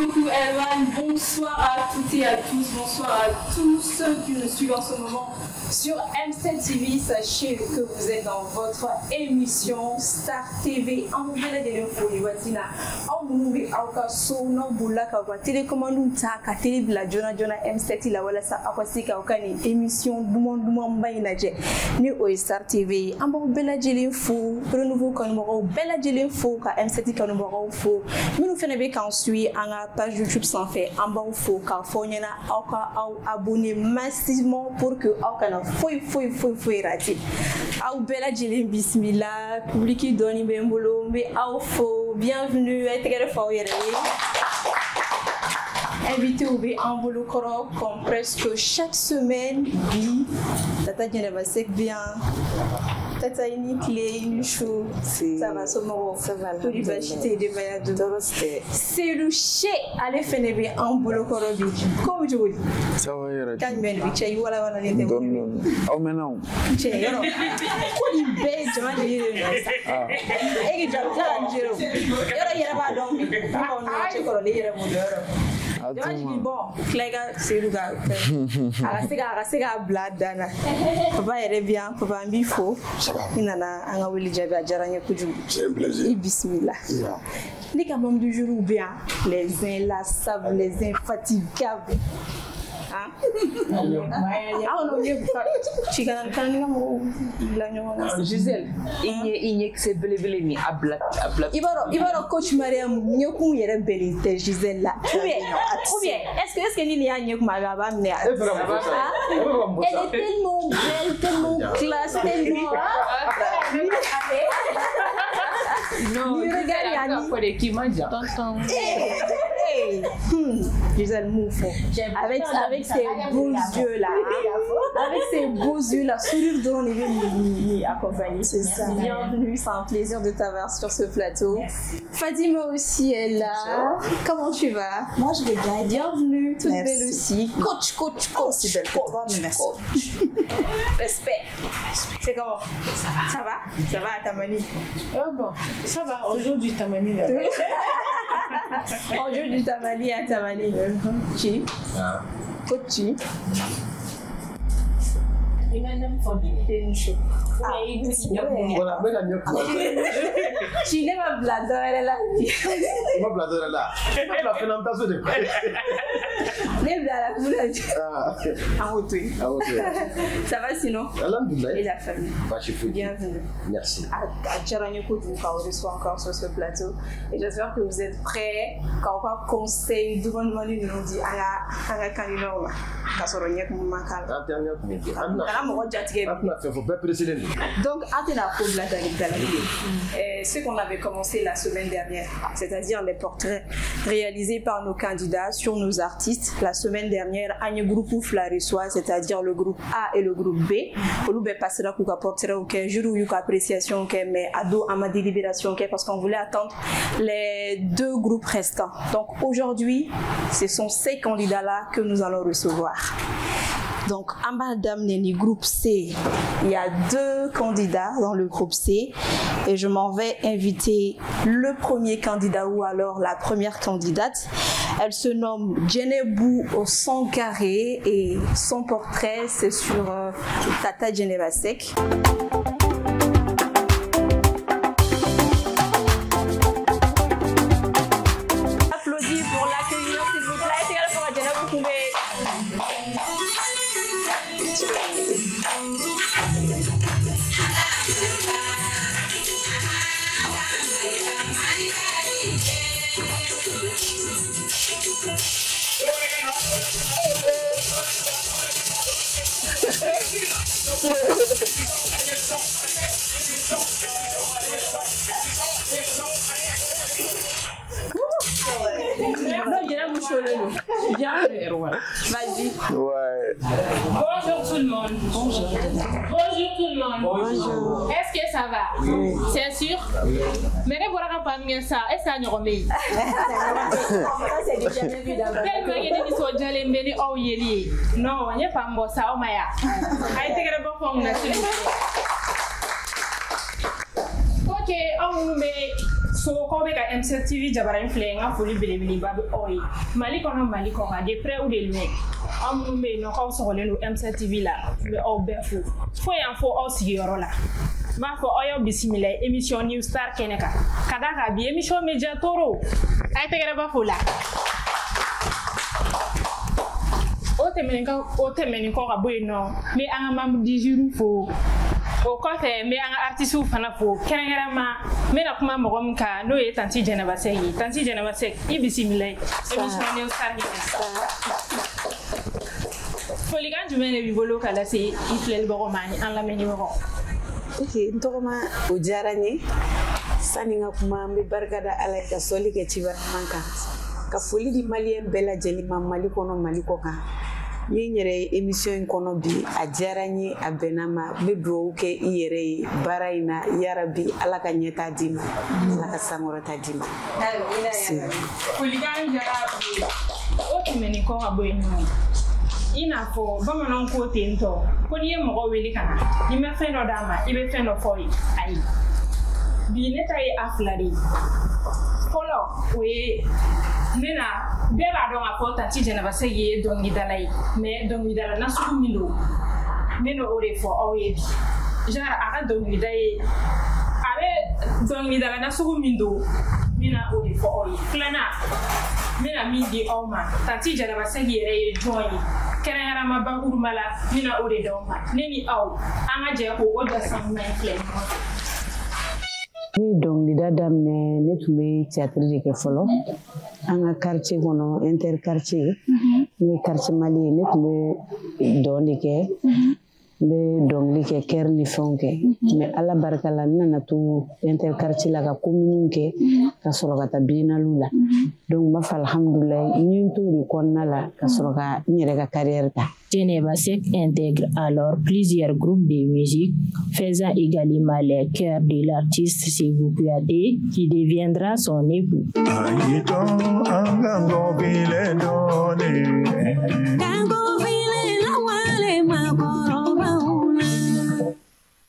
beaucoup Elvan, bonsoir à toutes et à tous, bonsoir à tous ceux qui nous suivent en ce moment sur M7 TV. Sachez que vous êtes dans votre émission Star TV. En nouvelle de l'info, Watina. En nouvelle, Auka Sono Boulaka, télécommande Taka, télé de la Jona M7 la wala sa akwasika okani émission Dumon Bainaje. Ni au Star TV. En bon bella l'info, renouveau comme bella l'info, M7 comme info. Nous faisons bien quand on suit en page YouTube sans faire en bas faux car faut y en a abonné massivement pour que on faut rater. Au bella jeli bismillah public doni bembolo mais au faux bienvenue à très fort invité au Ambolo Koro comme presque chaque semaine dit Tata Genevasek bien Tata unique les chou ça va sommer ça va tout les vachités des voyages c'est le chez aller faire des Ambolo Koro comme je vous dis ça va y quand même biche y voilà les donne oh mais non biche y alors quoi il bête je m'en dis et que j'entends dire yara yara ba donc on ne check on les yara bon cléga c'est le gars ala sega bladana papa yere bien papa mbifo inana anga wili jabi ajaranya kuju c'est bismillah les camons du jour ou bien les inlassables les infatigables Gisèle, il y a que c'est belé mi ablat. Ibaro coach Mariam nyoku yere belite Gisèle là. Ou bien est-ce que Lily a nyoku Mariam né? Elle est tellement belle, tellement classe, tellement non, regarde pour les qui mangent. Gisèle Moufo avec ses beaux yeux là, avec ses beaux yeux là, sourire de l'on est accompagné, c'est ça. Bienvenue, c'est un plaisir de t'avoir sur ce plateau. Fatima aussi est là. Comment tu vas? Moi je vais bien. Bienvenue, toute belle aussi. Coach. C'est belle pour toi, mais merci. Respect. C'est comment? Ça va à Tamani? Oh bon, ça va. Aujourd'hui Tamani là. Aujourd'hui Tamani à Tamani. Chi. Coach. Il m'a même fondé. Voilà, mais la mieux. Tu n'es pas bladeur là. Pas bladeur là. La fermentation de quoi? Les bladeurs. En haut. Ça va sinon? Alhamdoulilah. Et la famille? Bienvenue. Merci. À Tcharanyoku, vous reçoit encore sur ce plateau. Et j'espère que vous êtes prêts. Quand on va conseiller, devant nous dit à la candidat. Donc, ce qu'on avait commencé la semaine dernière, c'est-à-dire les portraits réalisés par nos candidats sur nos artistes. La semaine dernière, un groupe la reçoit, c'est-à-dire le groupe A et le groupe B. Nous passera pour portrait auquel jour ou appréciation mais ado à ma délibération parce qu'on voulait attendre les deux groupes restants. Donc aujourd'hui, ce sont ces candidats-là que nous allons recevoir. Donc, à Madame Nelly, groupe C, il y a deux candidats dans le groupe C et je m'en vais inviter le premier candidat ou alors la première candidate. Elle se nomme Djenebou Sangaré et son portrait c'est sur Tata Genevasek. Applaudis pour l'accueillir s'il vous plaît. Vas-y. Ouais. Bonjour tout le monde. Bonjour. Bonjour tout le monde. Bonjour. Est-ce que ça va? Oui. C'est sûr? Mais ne voilà pas bien ça. Est-ce que ça nous remet? C'est du jamais vu d'abord. Tellement il y a des choses qui sont bien oh yeli. Non, il n'y a pas de ça. Oh maya. Aïe t'es grave pour nous. Ok, on met So ko be ka M7 TV jabara infle nga foli belebele ba be oyi mali kono mali ko de près ou de loin am me no ko so le M7 TV la be o be fo yan fo o sigiro la ma fo oyo bismillah émission New Star Keneka kadaka bi émission Media Toro ay tegere ba fo la o temeni ko ka boy no me anga mam di jour fo o côté me anga artiste fana fo kengerama me na kuma mogom ka no ye tanti Jenaba Sek i bismillah émission New Star Keneka foligan jumene bi bolo kala se iflel boromani an la meni woro okay ntoma o jaranye saninga kuma mbe bargada ala ka soli ke ci manka ka foli di malien bela jeli mali kono mali ko kan nyere émission kono bi a jaranye a benama be do ke yere baraina yarabi ala ka nyeta dima ala ka samorata dima foligan jarabi o timeni ko aboyno ina fo bamanon ko tento ko ni mo weli kana ni me fendo dama ibe fendo foi ai bi ne tay aflari polo we nena beba don apota ti Jenaba Sek ye don gidalai me don gidala na su milo neno ore fo o ye bi jara ara don gidai are don gidala na su mindo mina ore fo o ye plana mina mi di oma tati Jenaba Sek ye join kerera ma banguru mala mina ore doma neni aw anga je ko o da sam na flem ni donc li dadam ne tumbe théâtre de ke folo anga quartier kono inter quartier ni quartier mali ne tumbe doni ke be donc li ke ker ni fonke mais ala barkala nana tu inter quartier la ka commune ke ka soro ka tabina lula donc ba fa alhamdulillah ni to ri konna la ka soro ka nyere ka carrière ta Jenaba Sek intègre alors plusieurs groupes de musique faisant également les chœurs de l'artiste Sékou Kouyaté qui deviendra son époux.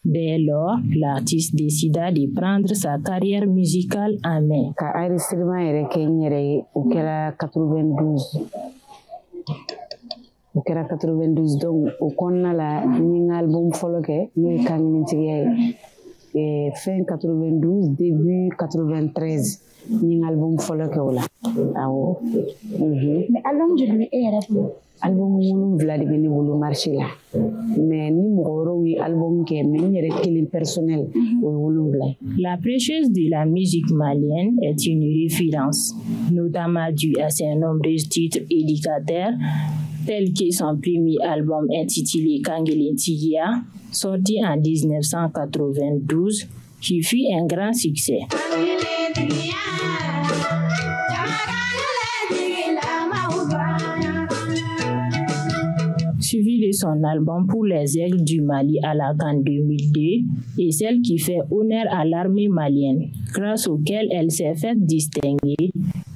Dès lors, l'artiste décida de prendre sa carrière musicale en main. Ka enregistrement ere kenyere o kera 92. O kera 92 donc o konna la ni album folo ke ni kangin tigay fin 92 début 93 ni album folo ke wala awo mais album de lui est album munu Vladimir ni bulu marché là mais ni moro wi album ke men yere kilin personnel o wulu blay. La prêcheuse de la musique malienne est une référence, notamment due à ses nombreux titres éducateurs tels que son premier album intitulé Kangelen Tigia, sorti en 1992, qui fut un grand succès. Suivi de son album Pour les aigles du Mali à la CAN 2002 et celle qui fait honneur à l'armée malienne, grâce auquel elle s'est fait distinguer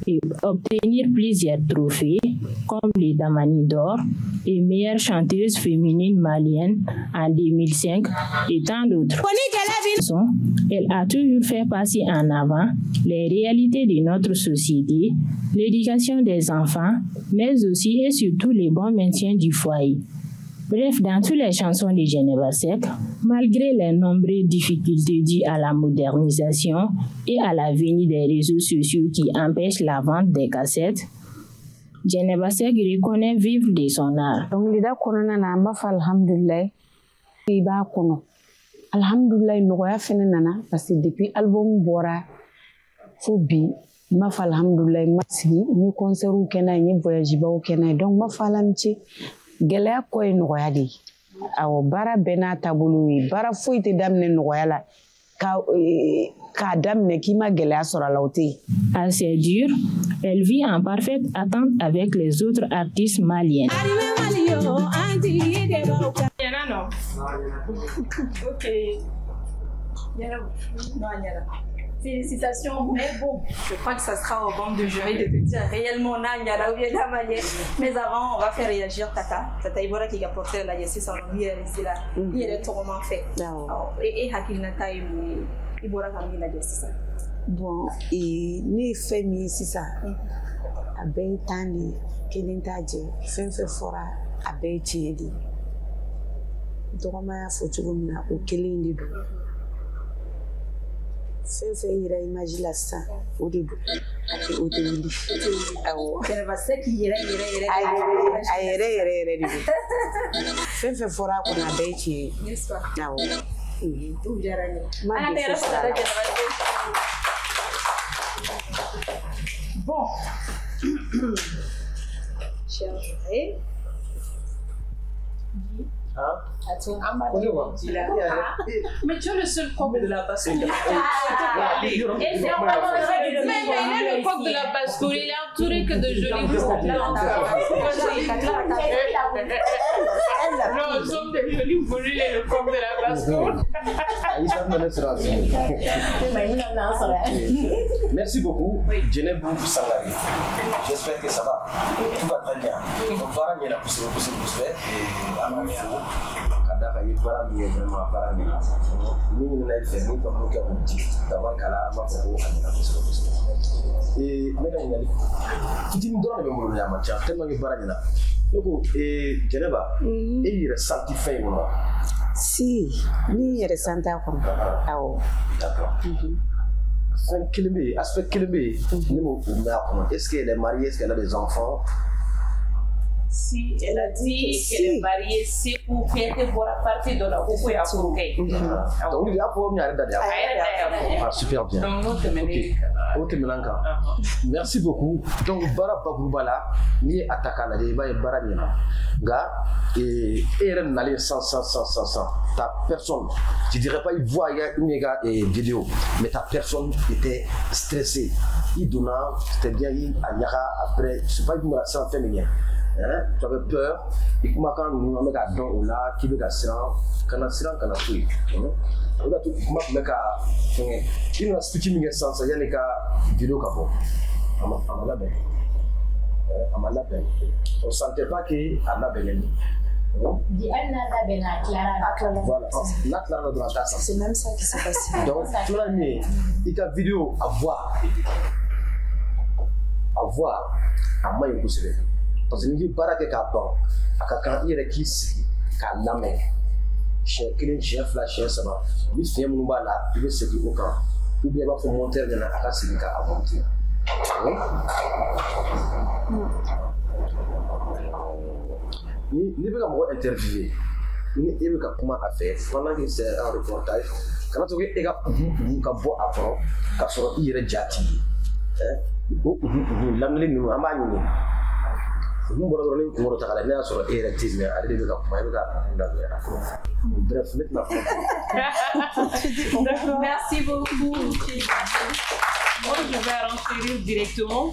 et obtenir plusieurs trophées comme les Damani d'or et meilleure chanteuse féminine malienne en 2005 et tant d'autres. Elle a toujours fait passer en avant les réalités de notre société, l'éducation des enfants, mais aussi et surtout le bon maintien du foyer. Bref, dans toutes les chansons de Jenaba Sek, malgré les nombreuses difficultés dues à la modernisation et à la venue des réseaux sociaux qui empêchent la vente des cassettes, Jenaba Sek reconnaît vivre de son art. Donc, l'ida corona na mafa alhamdulillah, iba kono. Alhamdulillah, nogoya fene nana parce que depuis album bora fobi mafa alhamdulillah masigi ni concert ou kena ni voyage ba ou kena donc mafa lamchi gele ko e nogoya di awo bara bena tabulu wi bara foite damne nogoya la ka damne ki ma gele asora lauti. Assez dur, elle vit en parfaite attente avec les autres artistes maliens. Non. Ok. Non, félicitations, mais bon, je crois que ça sera au banc de jury de te dire réellement Nanyara ou bien Damanier. Mais avant, on va faire réagir Tata. Tata Ibora qui a porté la justice en lui, elle là. Il est totalement fait. Et Hakil Nata Ibora qui a mis la justice. Bon, ne fɛn min ye sisan a bɛɛ ye temps de ye kelen t'a jɛ fɛn fɛn fɔra a bɛɛ ye tiɲɛ de ye dɔgɔma y'a fɔ cogo min na o kelen de don fɛn fɛn yira image la sisan o de don o tɛ wuli awɔ a yɛrɛ de don fɛn fɛn fɔra a kɔnɔ a bɛɛ ye tiɲɛ ye awɔ Bon, cher juré, à toi. Mais tu es le seul coq de la basse-cour. Il est le coq de la basse-cour. Il est entouré que de jolis volets. Non, nous sommes des jolis volets, le coq de la basse-cour. Merci beaucoup, Djenebou Sangari. J'espère que ça va. Tout va très bien. Donc, voilà, il y a la possibilité et à ma foi, kada ka yibara mi vraiment para mi. Ni na ife ni ko mo ke uti. Dawa kala ma ko ana possibilité. Et mais ga ni fiti mi dora be mo ya ma cha tellement que bara ni na. Donc Djeneba, et il ressenti fait ou non? Si, ni yɛrɛ santa kɔnɔ awɔ D'accord. Aspect Kilimbe, est-ce qu'elle est mariée, est-ce qu'elle a des enfants? Si elle a dit qu'elle est mariée, c'est pour qu'elle te voit partir de la roue et à Fouquet. Donc, il y a pour super bien. Merci beaucoup. Donc, Bara Bagoubala, ni Atakana, il va y avoir Ga et Eren sans. Ta personne, je dirais pas, il voit une méga vidéo, mais ta personne était stressée. Il donna, c'était bien, il a après, je sais pas, il m'a fait bien. Tu avais peur, et comment quand nous avons un don là, qui veut qu'à kana tuer. On a tout, comment on il nous a expliqué une sens, il y a des vidéo qui font. On ne sentait pas qu'il a bien. Voilà, c'est même ça qui s'est passé. Donc, tu l'as mis, il y a une vidéo à voir, à moi, il faut parce que nous avons des cartons, à quelqu'un qui a la main, chien clé, chien flash, chien ça va. Lui, c'est un moment là, il veut se dire au camp. Ou bien, il va faire monter dans la casse de la monter. Ni bɛ ka mɔgɔ interviewer ni e bɛ ka kuma a fɛ pendant que c'est un reportage kana to e ka ka bɔ a kɔrɔ ka sɔrɔ i yɛrɛ ja t'i ye o lamɛnni ninnu an b'a ɲini mun bɔra dɔrɔn ni kunkɔrɔ ta ka lajɛ n'a y'a sɔrɔ e yɛrɛ tɛ mɛ ale de bɛ ka kuma e bɛ ka lamɛn a kɔrɔ bref ne tɛna fɔ. Merci beaucoup. Moi, je vais renchérir directement.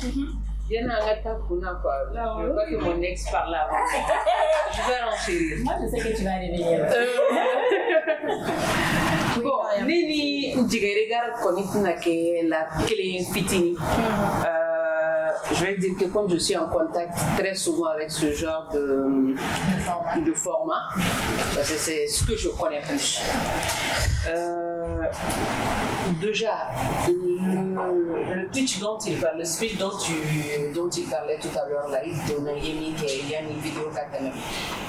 Il y en a un gars pour n'a pas. Je veux pas que mon ex parle avant. Je vais renchérir. Moi, je sais que tu vas réveiller. Bon, Nini, je regarde la clé fitini. Je vais dire que comme je suis en contact très souvent avec ce genre de format, parce que c'est ce que je connais plus. Déjà, le pitch dont il parle, le speech dont il parlait tout à l'heure, là, il donnait il y a une vidéo katana.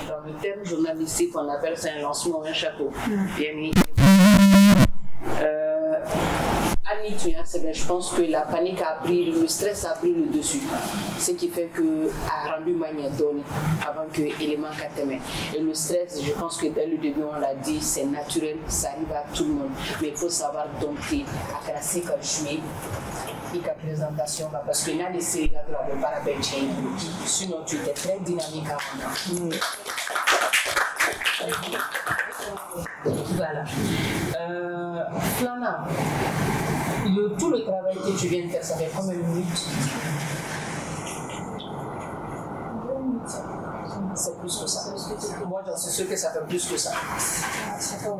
Dans le terme journalistique, on appelle ça un lancement, un chapeau. Je pense que la panique a pris, le stress a pris le dessus. Ce qui fait que a rendu Mania donné avant que l'élément kateme. Et le stress, je pense que dès le début, on l'a dit, c'est naturel, ça arrive à tout le monde. Mais il faut savoir dompter, à classer comme jouer. Et la présentation, parce que là, les séries de la parabèche, sinon tu étais très dynamique avant. Voilà. Flana, tout le travail que tu viens de faire, ça fait combien de minutes? 2 minutes. C'est plus que ça. Moi, j'en suis sûr que ça fait plus que ça. Au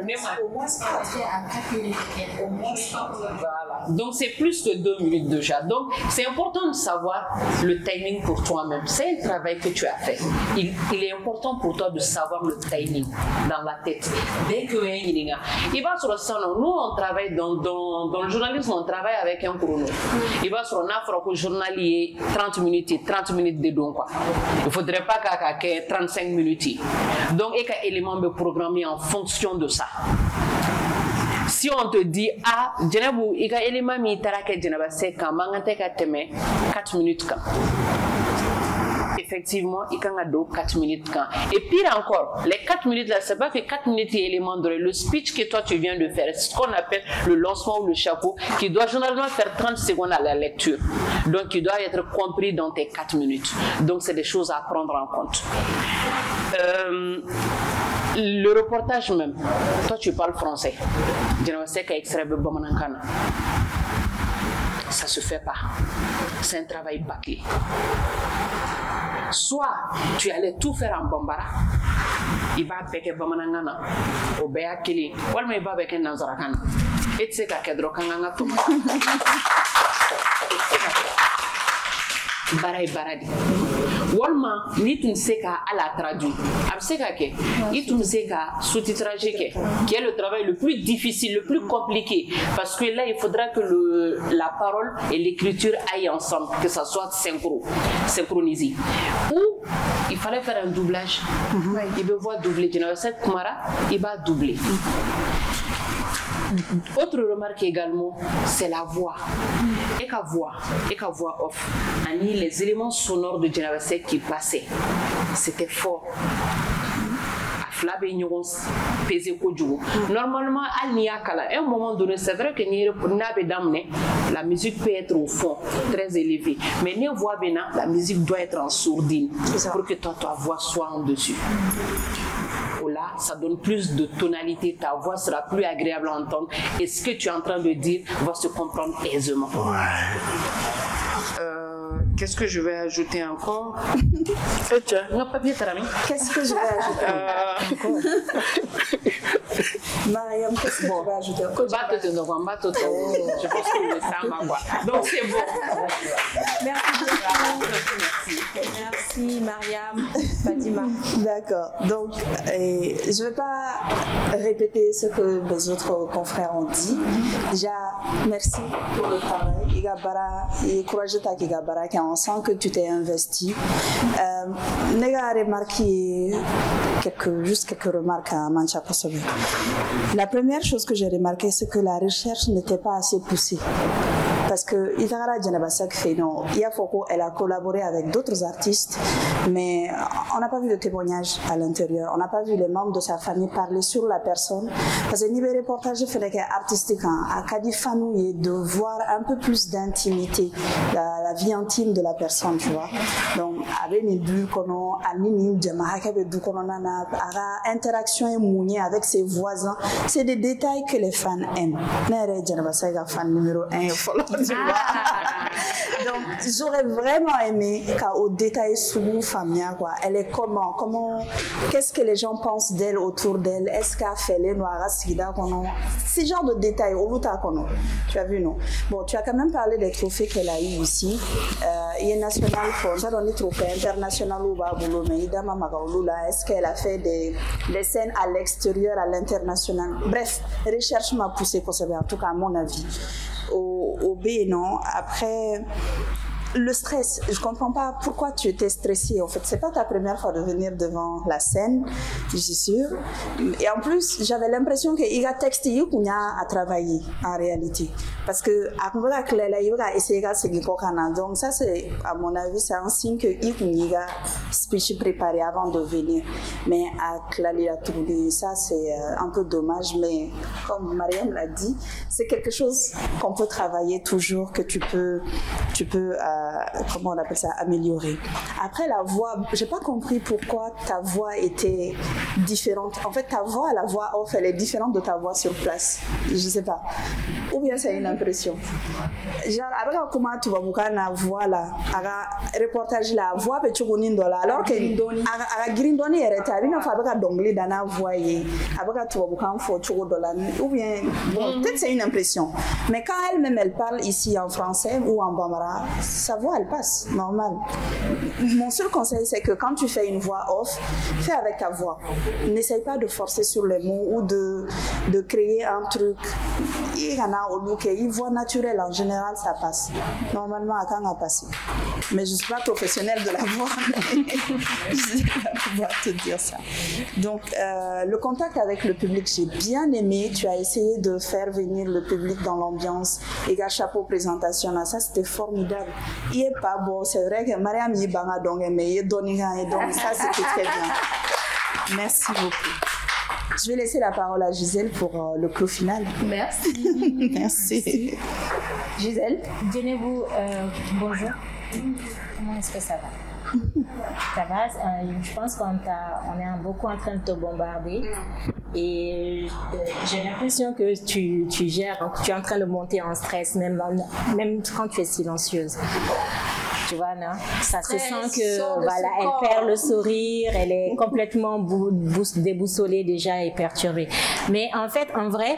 moins, ça fait à 4 minutes. Au moins, Voilà. Donc, c'est plus que 2 minutes déjà. Donc, c'est important de savoir le timing pour toi-même. C'est un travail que tu as fait. Il est important pour toi de savoir le timing dans la tête. Dès que il va sur le salon, nous, on travaille dans le journalisme, on travaille avec un chrono. Il va sur un journalier 30 minutes et 30 minutes de don. Il ne faudrait pas qu'il y ait 35 minutes. Donc, il y a un élément de programmer en fonction de ça. Si on te dit, ah, il y a un élément c'est quand 4 minutes. Effectivement, il y a 4 minutes. Et pire encore, les 4 minutes là, c'est pas que 4 minutes est élément de le speech que toi tu viens de faire, c'est ce qu'on appelle le lancement ou le chapeau, qui doit généralement faire 30 secondes à la lecture. Donc, il doit être compris dans tes 4 minutes. Donc, c'est des choses à prendre en compte. Le reportage même, toi tu parles français. Je sais qu'à extrait de Bamanankana. Ça se fait pas. C'est un travail bâclé. Soit tu allais tout faire en bambara, il va avec Bamanangana, au Béa Kili, ou il va avec un Nazarakana. Et tu sais qu'à Kedrokanga tout. Baradi. Walma, ni tu ne sais qu'à la traduire. Ni tu ne sais qu'à sous-titrager, qui est le travail le plus difficile, le plus compliqué. Parce que là, il faudra que la parole et l'écriture aillent ensemble, que ça soit synchronisé. Ou il fallait faire un doublage. Il va voir doubler. Cette Kumara, il va doubler. Autre remarque également, c'est la voix. Et qu'à voix off. Ani les éléments sonores de Djenabasek qui passaient, c'était fort. Normalement, à un moment donné, c'est vrai que la musique peut être au fond, très élevée. Mais la musique doit être en sourdine pour que ta voix soit en dessus. Là, ça donne plus de tonalité, ta voix sera plus agréable à entendre et ce que tu es en train de dire va se comprendre aisément. Qu'est-ce que je vais ajouter encore? Qu'est-ce que je vais ajouter? Mariam, qu'est-ce que tu vas ajouter? Je pense que ça va quoi. Donc c'est bon. Merci Mariam. Fatima. D'accord. Donc, je ne vais pas répéter ce que les autres confrères ont dit. Déjà, merci pour le travail. Igabara et courageux ta Igabara qui on sent que tu t'es investi. Nega a remarqué juste quelques remarques à Mancha Kosovo. La première chose que j'ai remarqué, c'est que la recherche n'était pas assez poussée. Parce que Itagara Djenabasek fait non. Yafoko, elle a collaboré avec d'autres artistes, mais on n'a pas vu de témoignage à l'intérieur. On n'a pas vu les membres de sa famille parler sur la personne. Parce que niveau reportage, fait que artistique, à Kadifanou, de voir un peu plus d'intimité, la vie intime de la personne, tu vois. Donc, avec les deux kono, Anini, Djamahake, du kononana, interaction et mounier avec ses voisins, c'est des détails que les fans aiment. Nere Djenabasek, fan numéro 1, tu vois. Donc, j'aurais vraiment aimé qu'au détail souvent famille, quoi. Elle est comment, qu'est-ce que les gens pensent d'elle autour d'elle, est-ce qu'elle fait les noirs, ces genres de détails, tu as vu, non? Bon, tu as quand même parlé des trophées qu'elle a eu ici. Il y a national fond, ça donne des trophées internationaux, mais est-ce qu'elle a fait des scènes à l'extérieur, à l'international? Bref, recherche m'a poussé, en tout cas à mon avis. Au B, non. Après, le stress, je comprends pas pourquoi tu étais stressée. En fait, c'est pas ta première fois de venir devant la scène, je suis sûre. Et en plus, j'avais l'impression qu'il y a texte à travailler en réalité. Parce que à essayer de donc ça c'est à mon avis c'est un signe que il y a speech préparé avant de venir. Mais à Clali a tourné, ça c'est un peu dommage. Mais comme Mariam l'a dit, c'est quelque chose qu'on peut travailler toujours, que tu peux comment on appelle ça, améliorer. Après la voix, j'ai pas compris pourquoi ta voix était différente. En fait, ta voix, la voix off, elle est différente de ta voix sur place. Je sais pas. ou bien c'est une impression? Genre, avec comment tu vas vous na voix là, avec reportage là, voix peut tu connais dans là, alors que avec Grindoni elle est avec une fois avec d'ongler dans la voix et avec tu vas vous quand faut tu dans là, ou bien bon, peut-être c'est une impression, mais quand elle-même elle parle ici en français ou en bambara, sa voix elle passe normal. Mon seul conseil c'est que quand tu fais une voix off, fais avec ta voix. N'essaye pas de forcer sur les mots ou de créer un truc. Il y en a au look et une voix naturelle en général ça passe. Normalement à quand a passé. Mais je ne suis pas professionnelle de la voix. Je ne vais pas pouvoir te dire ça. Donc le contact avec le public, j'ai bien aimé. Tu as essayé de faire venir le public dans l'ambiance. Et gars, chapeau présentation là, ça c'était formidable. Il n'est pas bon, c'est vrai que Mariam y banga donc mais il donne et donc ça c'était très bien. Merci beaucoup. Je vais laisser la parole à Gisèle pour le clos final. Merci. Merci. Gisèle. Donnez-vous bonjour. Comment est-ce que ça va? Ça va, je pense qu'on est beaucoup en train de te bombarder et j'ai l'impression que tu gères, tu es en train de monter en stress, même quand tu es silencieuse. Tu vois, non? Ça se sent que voilà, elle perd le sourire, elle est complètement déboussolée déjà et perturbée. Mais en fait, en vrai,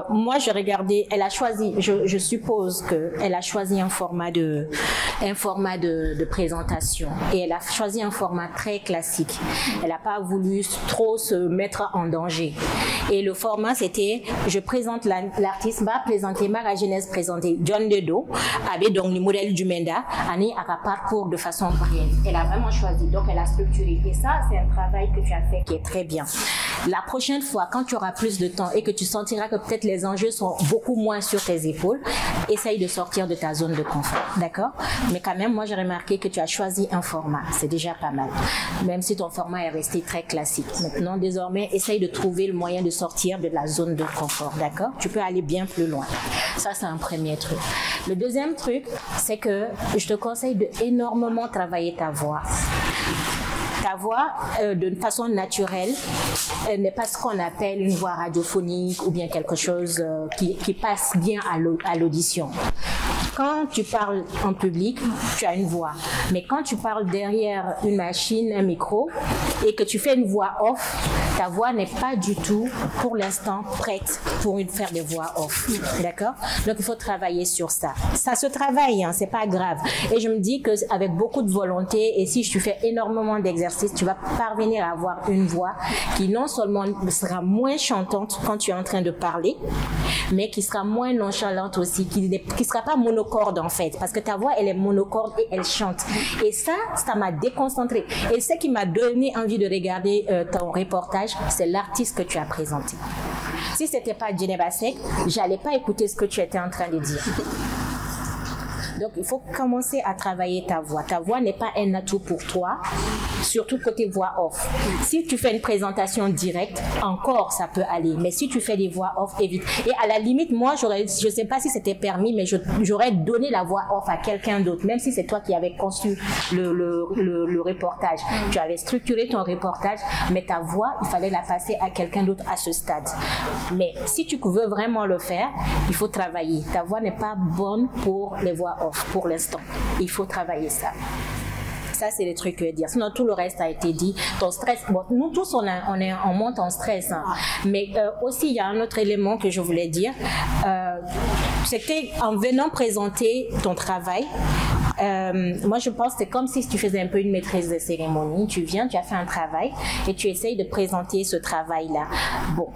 moi je regardais, elle a choisi, je suppose qu'elle a choisi un format de présentation et elle a choisi un format très classique. Elle n'a pas voulu trop se mettre en danger. Et le format c'était, je présente l'artiste, va présenter Mara Jeunesse, présenter John Dedo, avec donc le modèle du Menda, Annie à parcours de façon réelle. Elle a vraiment choisi, donc elle a structuré. Et ça, c'est un travail que tu as fait qui est très bien. La prochaine fois, quand tu auras plus de temps et que tu sentiras que peut-être les enjeux sont beaucoup moins sur tes épaules, essaye de sortir de ta zone de confort, d'accord? Mais quand même, moi j'ai remarqué que tu as choisi un format, c'est déjà pas mal. Même si ton format est resté très classique. Maintenant, désormais, essaye de trouver le moyen de sortir de la zone de confort, d'accord? Tu peux aller bien plus loin. Ça, c'est un premier truc. Le deuxième truc, c'est que je te conseille de énormément travailler ta voix. Ta voix, de façon naturelle, n'est pas ce qu'on appelle une voix radiophonique ou bien quelque chose qui passe bien à l'audition. Quand tu parles en public, tu as une voix. Mais quand tu parles derrière une machine, un micro, et que tu fais une voix off, ta voix n'est pas du tout, pour l'instant, prête pour faire des voix off. D'accord? Donc, il faut travailler sur ça. Ça se travaille, hein, c'est pas grave. Et je me dis qu'avec beaucoup de volonté, et si tu fais énormément d'exercices, tu vas parvenir à avoir une voix qui non seulement sera moins chantante quand tu es en train de parler, mais qui sera moins nonchalante aussi, qui sera pas monocorde en fait, parce que ta voix elle est monocorde et elle chante. Et ça m'a déconcentrée. Et ce qui m'a donné envie de regarder ton reportage, c'est l'artiste que tu as présenté. Si c'était pas Djeneba Seck, j'allais pas écouter ce que tu étais en train de dire. Donc, il faut commencer à travailler ta voix. Ta voix n'est pas un atout pour toi, surtout côté voix off. Si tu fais une présentation directe, encore ça peut aller. Mais si tu fais des voix off, évite. Et à la limite, moi, je ne sais pas si c'était permis, mais j'aurais donné la voix off à quelqu'un d'autre, même si c'est toi qui avais conçu le reportage. Tu avais structuré ton reportage, mais ta voix, il fallait la passer à quelqu'un d'autre à ce stade. Mais si tu veux vraiment le faire, il faut travailler. Ta voix n'est pas bonne pour les voix off pour l'instant. Il faut travailler ça. Ça, c'est les trucs à dire. Sinon, tout le reste a été dit. Ton stress, bon, nous tous, on monte en stress. Hein. Mais aussi, il y a un autre élément que je voulais dire. C'était en venant présenter ton travail. Moi, je pense que c'est comme si tu faisais un peu une maîtrise de cérémonie. Tu viens, tu as fait un travail et tu essayes de présenter ce travail-là. Bon,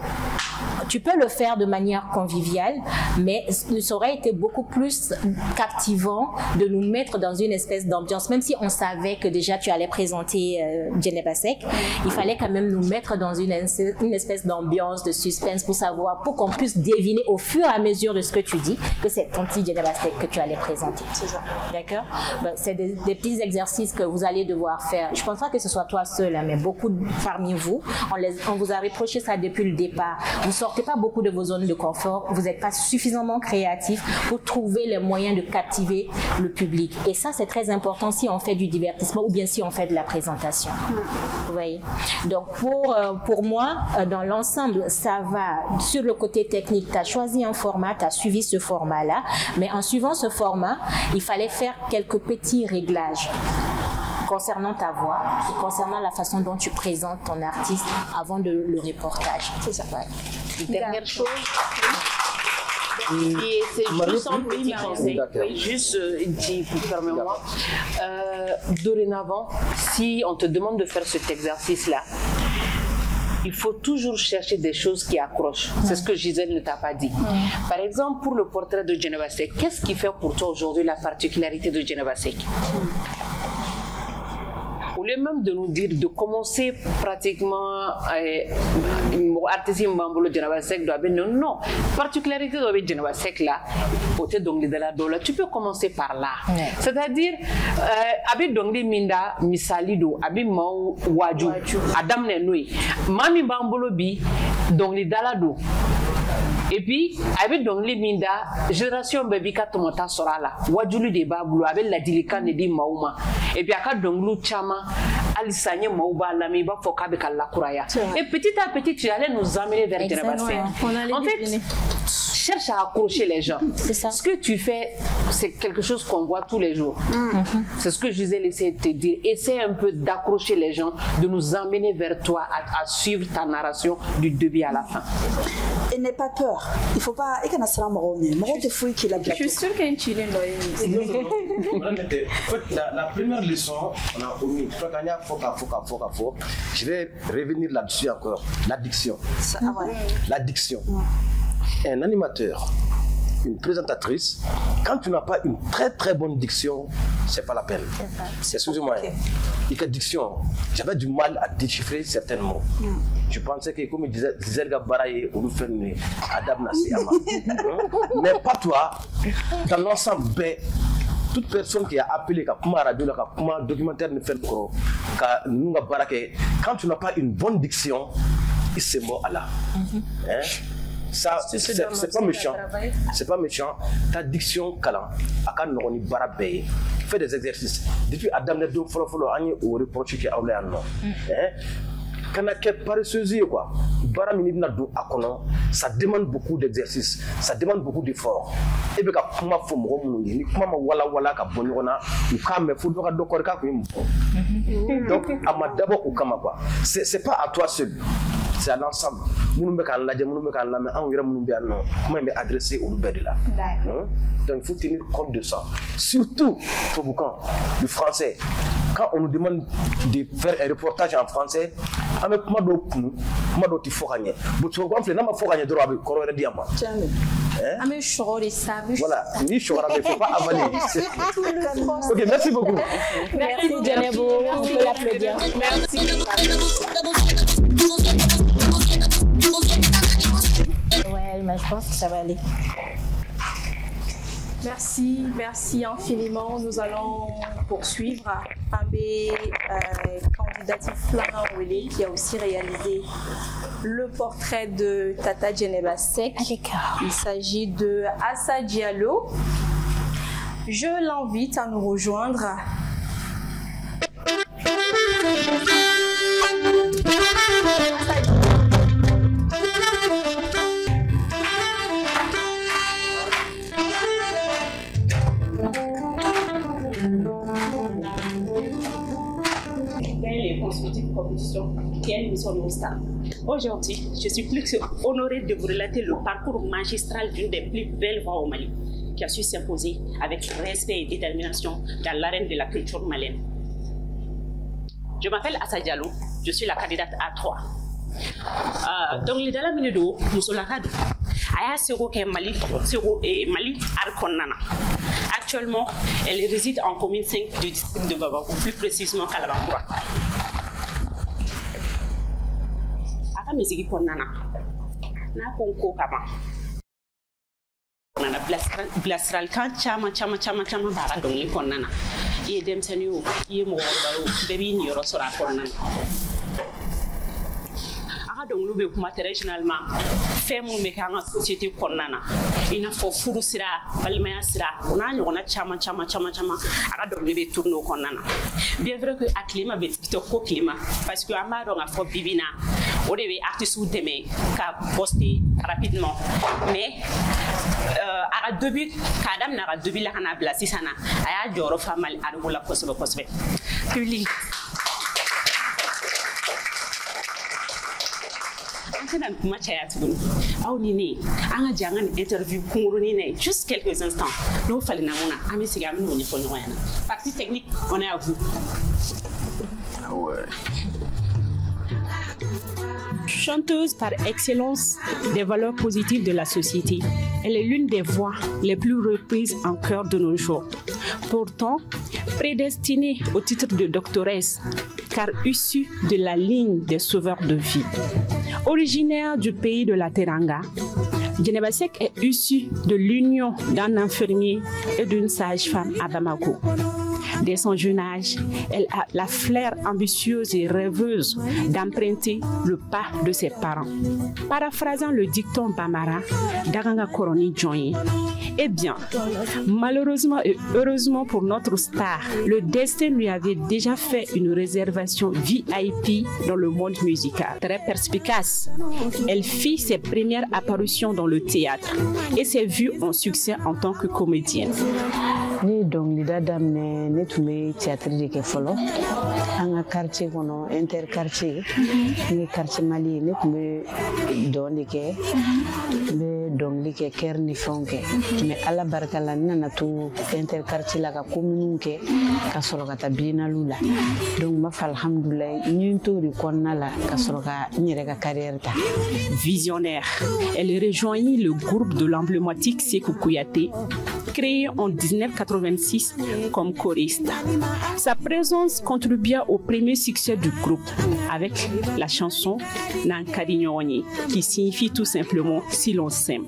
tu peux le faire de manière conviviale, mais ça aurait été beaucoup plus captivant de nous mettre dans une espèce d'ambiance, même si on savait que déjà tu allais présenter Djeneba Seck, il fallait quand même nous mettre dans une espèce d'ambiance, de suspense pour savoir, pour qu'on puisse deviner au fur et à mesure de ce que tu dis que c'est ton petit Djeneba Seck que tu allais présenter. D'accord? Ben, c'est des petits exercices que vous allez devoir faire. Je ne pense pas que ce soit toi seul, hein, mais beaucoup parmi vous, on vous a reproché ça depuis le départ. Vous sortez sortez pas beaucoup de vos zones de confort, vous n'êtes pas suffisamment créatif pour trouver les moyens de captiver le public. Et ça, c'est très important si on fait du divertissement ou bien si on fait de la présentation. Vous voyez? Donc, pour moi, dans l'ensemble, ça va. Sur le côté technique, tu as choisi un format, tu as suivi ce format-là, mais en suivant ce format, il fallait faire quelques petits réglages concernant ta voix et concernant la façon dont tu présentes ton artiste avant le reportage. C'est ça. Ouais. Dernière chose. Et c'est juste un petit conseil, juste permets-moi. Dorénavant, si on te demande de faire cet exercice-là, il faut toujours chercher des choses qui accrochent. C'est ce que Gisèle ne t'a pas dit. Par exemple, pour le portrait de Djeneba Seck, qu'est-ce qui fait pour toi aujourd'hui la particularité de Djeneba Seck? Au lieu même de nous dire de commencer pratiquement artisan Mbambolo Djeneba Seck doit bien non, particularité de Djeneba Seck là, côté d'ongli de la dola, tu peux commencer par là. C'est-à-dire abi dongli minda misalido abi mau waju adam ne noi mami Mbambolo bi dongli dalado. Et puis, avec dongli minda, génération baby katomota sorala, wajulu de babulu, avec la dilika ne di mauma. Et puis, aka donglu chama, alisanye mauba lami ba foka beka la kuraya. Et petit à petit, tu allais nous amener vers Djeneba Seck. En fait, cherche à accrocher les gens. Ça. Ce que tu fais, c'est quelque chose qu'on voit tous les jours. C'est ce que je disais, essayer de te dire. Essaie un peu d'accrocher les gens, de nous emmener vers toi, à suivre ta narration du début à la fin. Et n'aie pas peur. Il ne faut pas. Je suis sûre qu'il y a une chile. La première leçon, on a omis. Je vais revenir là-dessus encore. L'addiction. L'addiction. Un animateur, une présentatrice, quand tu n'as pas une très très bonne diction, c'est pas la peine. Excusez-moi. Diction, j'avais du mal à déchiffrer certains mots. Je pensais que, comme il disait, Zerga Baraye, on nous fait Adam Nassiyama. Mais pas toi, dans l'ensemble, toute personne qui a appelé, qui a comment radio, qui a comment documentaire ne fait pas, quand tu n'as pas une bonne diction, c'est mort à là. Ça, c'est pas méchant. C'est pas méchant. Ta diction, Kalan, Akan Noroni Barabé, fais des exercices. Depuis Adam Nedo, follow, ou reproche qui a oublié un nom. Quand on a paresseuse, quoi, ça demande beaucoup d'exercices, ça demande beaucoup d'efforts. Et bien, comment donc, c'est pas à toi seul. C'est à l'ensemble. Donc il faut tenir compte de ça. Surtout, le français. Quand on nous demande de faire un reportage en français, avec voilà, ni chora, il ne faut pas avaler. Ok, merci beaucoup. Merci Djeneba, on peut l'applaudir. Merci. Ouais, mais je pense que ça va aller. Merci infiniment. Nous allons poursuivre. Amé candidatif Flana Ouélé qui a aussi réalisé le portrait de Tata Djeneba Seck. Il s'agit de Assa Diallo. Je l'invite à nous rejoindre. Qui est l'émission Nostar. Aujourd'hui, je suis plus que honorée de vous relater le parcours magistral d'une des plus belles voix au Mali, qui a su s'imposer avec respect et détermination dans l'arène de la culture malienne. Je m'appelle Assa Diallo, je suis la candidate A3. Donc, les dans la minute d'eau, nous sommes là. Aya Sero qui est Mali, Mali Arkonana. Actuellement, elle réside en commune 5 du district de Babakou, plus précisément Kalabakoura. Aka misigi konnana na konko kama nana blastral kan chama bara dongli konnana ye demsani o ye mo baro bebi ni yoro sora konnana aka donglu be kuma traditionnellement fɛn minnu bɛ kɛ an ka société kɔnɔna na i n'a fɔ furu sira balimaya sira o n'a ɲɔgɔnna caman a ka dɔnkili bɛ tourner o kɔnɔna na bien vrai que a tilema bɛ TikTok ko tilema parce que an b'a dɔn k'a fɔ bibi in na o de bɛ artistes dɛmɛ ka poster rapidement mais a ka début k'a daminɛ a ka début la ka n'a bila sisan na a y'a jɔyɔrɔ fa Mali arigo la kosɛbɛ public tɛna kuma caya tuguni aw ni ne an ka jɛ an ka nin interview kunkurunin na ye juste quelques instants n'o falenna mun na an bɛ segin an bɛ n'o ɲɛfɔ ɲɔgɔn ɲɛna partie technique on est à vous. Chanteuse par excellence des valeurs positives de la société, elle est l'une des voix les plus reprises en chœur de nos jours. Pourtant, prédestinée au titre de doctoresse, car issue de la ligne des sauveurs de vie. Originaire du pays de la Teranga, Djeneba Seck est issue de l'union d'un infirmier et d'une sage-femme à Bamako. Dès son jeune âge, elle a la flair ambitieuse et rêveuse d'emprunter le pas de ses parents. Paraphrasant le dicton Bamara, Daganga Koroni Djoye. Eh bien, malheureusement et heureusement pour notre star, le destin lui avait déjà fait une réservation VIP dans le monde musical. Très perspicace, elle fit ses premières apparitions dans le théâtre et s'est vue en succès en tant que comédienne. Ni dɔnkilida daminɛ ne tun bɛ théâtre de kɛ fɔlɔ an ka quartier kɔnɔ interquartier ne ye quartier Mali ye ne tun bɛ dɔn de kɛ n bɛ dɔnkili kɛ chœur ni fɛnw kɛ mais Ala barika la n nana to interquartier la ka communes kɛ ka sɔrɔ ka taa biennale la donc n b'a fɔ alhamdulilayi n ye n to de kɔnɔna la ka sɔrɔ ka n yɛrɛ ka carrière ta. Visionnaire, elle rejoignit le groupe de l'emblématique Sékou Kouyaté, créé en 1986 comme choriste. Sa présence contribua au premier succès du groupe avec la chanson Nankadi Nyonyi, qui signifie tout simplement si l'on s'aime,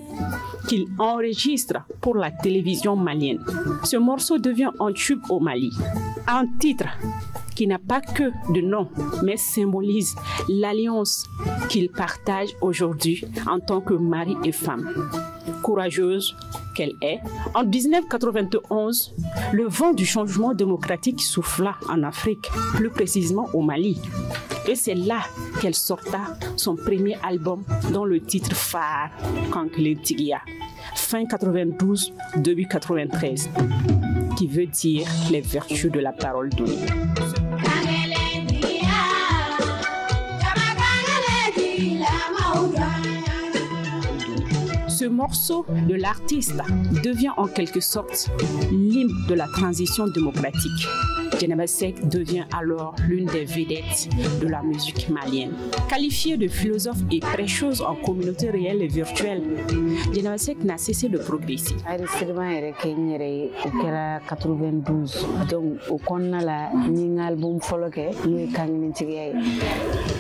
qu'il enregistre pour la télévision malienne. Ce morceau devient un tube au Mali, un titre qui n'a pas que de nom, mais symbolise l'alliance qu'ils partagent aujourd'hui en tant que mari et femme. Courageuse qu'elle est, en 1991, le vent du changement démocratique souffla en Afrique, plus précisément au Mali. Et c'est là qu'elle sorta son premier album dont le titre phare, Kankele Tigia, fin 92, début 93, qui veut dire les vertus de la parole donnée. Ce morceau de l'artiste devient en quelque sorte l'hymne de la transition démocratique. Djeneba Seck devient alors l'une des vedettes de la musique malienne. Qualifiée de philosophe et prêcheuse en communauté réelle et virtuelle, Djeneba Seck n'a cessé de progresser. Enregistrement yɛrɛ kɛ n yɛrɛ ye o kɛra 92 donc o kɔnɔna la n ye n ka album fɔlɔ kɛ n'o ye Kankelentigiya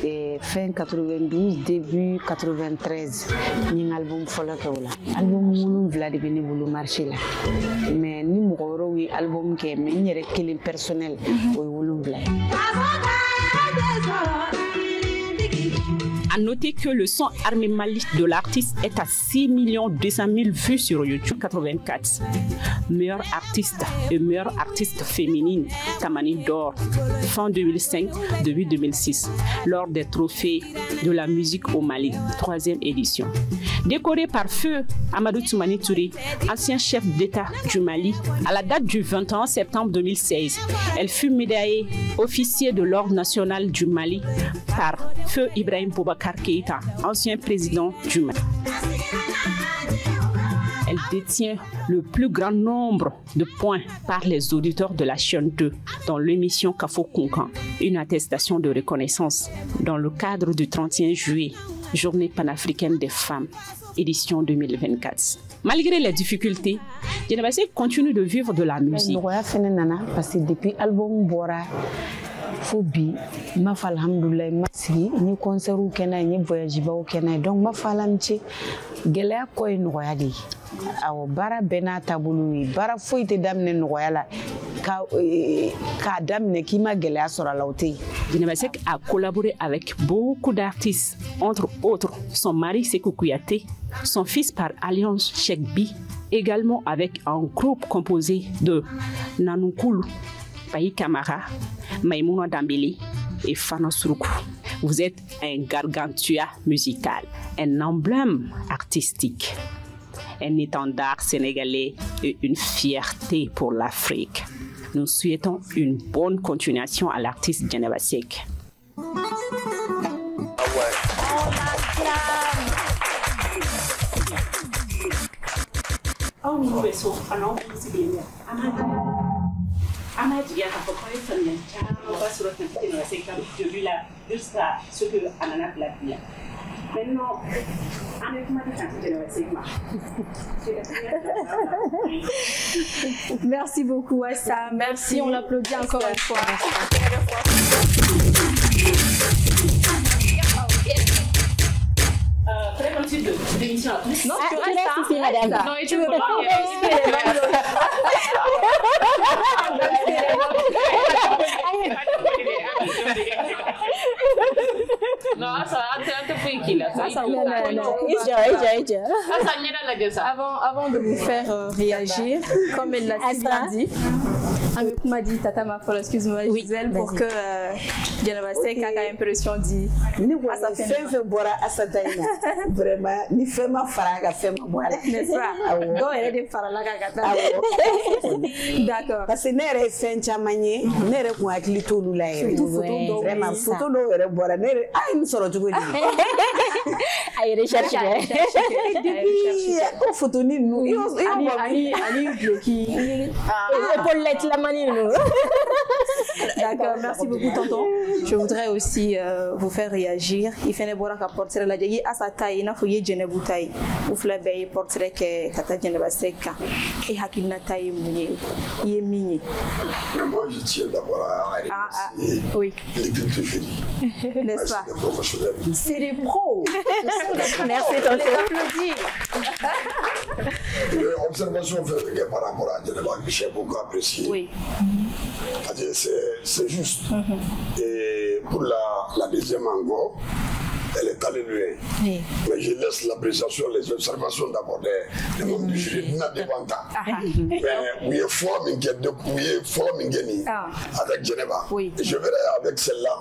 ye fin 92 début 93 n ye n ka album fɔlɔ kɛ o la album 7 de bɛ ne bolo marché la mais ni mɔgɔ wɛrɛw ye album kɛ mais n yɛrɛ kelen personnel o ye 7 ye. À noter que le son Armée Mali de l'artiste est à 6 200 000 vues sur YouTube 84. Meilleure artiste et meilleure artiste féminine, Tamani d'or, fin 2005, début 2006, lors des trophées de la musique au Mali, 3e édition. Décorée par feu Amadou Toumani Touré, ancien chef d'État du Mali, à la date du 21 septembre 2016, elle fut médaillée officier de l'Ordre national du Mali par feu Ibrahim Boubacar Keïta, ancien président du Mali. Elle détient le plus grand nombre de points par les auditeurs de la chaîne 2 dans l'émission Kafo Kunkan, une attestation de reconnaissance dans le cadre du 31 juillet, Journée panafricaine des femmes, édition 2024. Malgré les difficultés, Djeneba Seck continue de vivre de la musique. Parce que depuis l'album Bora, fo bi ma fa alhamdulillah ma sigi ni concert u kena ni voyage ba u kena donc ma fa lan ci gɛlɛya ko ye nɔgɔya de ye awɔ baara bɛɛ n'a taabolo ye baara foyi tɛ daminɛ nɔgɔya la Djeneba Seck a collaboré avec beaucoup d'artistes, entre autres son mari Sékou Kouyaté, son fils par alliance Cheikh Bi, également avec un groupe composé de Nanoukoulou, Payi Kamara, Maïmouna Dambélé et Fana Souroukou. Vous êtes un gargantua musical, un emblème artistique, un étendard sénégalais et une fierté pour l'Afrique. Nous souhaitons une bonne continuation à l'artiste Djeneba Seck. Ahmed, il y a un peu on va sur le terrain, c'est comme de lui là, jusqu'à ce que Anana l'a dit. Maintenant, Ahmed m'a dit que c'est Merci beaucoup, Assa. Merci, on l'applaudit encore une fois. Très bon type d'émission à tous. Non, tu restes ici, madame. Non, et tu veux pas. Non, ça a fait qui là. Avant de vous faire réagir, comme elle l'a dit, Amekou m'a dit, Tata Mafol, excuse-moi, Gisèle, pour que Djeneba Seck a impression dit. Vraiment, ni fait ma faraga, fait ma boire. N'est-ce pas? Donc, elle est des faralaga. D'accord. Parce que n'est fait chamanier, n'est pas un clito nous là. Vraiment, photo d'eau et boire. Ah, une sorte de Aïe, recherche. Oh, photo ni nous. Paulette la manie. D'accord, merci beaucoup, tonton. Je voudrais aussi vous faire réagir. Il fait un bon portrait la digue à sa taille, n'a fouillé Djenebou taille. Vous faites un portrait que Tata Djeneba Seck et Hakilna taille mouillé. Il est migné. Moi, je tiens d'abord à remercier l'équipe de Féli. N'est-ce pas? C'est des pros. Merci, tonton. L'observation faite par rapport à Djeneba que j'ai beaucoup apprécié. Oui. C'est juste. Et pour la deuxième encore, elle est allée loin. Oui. Mais je laisse l'appréciation, les observations d'abord des membres du jury. Mais où il est fort, avec Djeneba. Oui. Je verrai avec celle-là.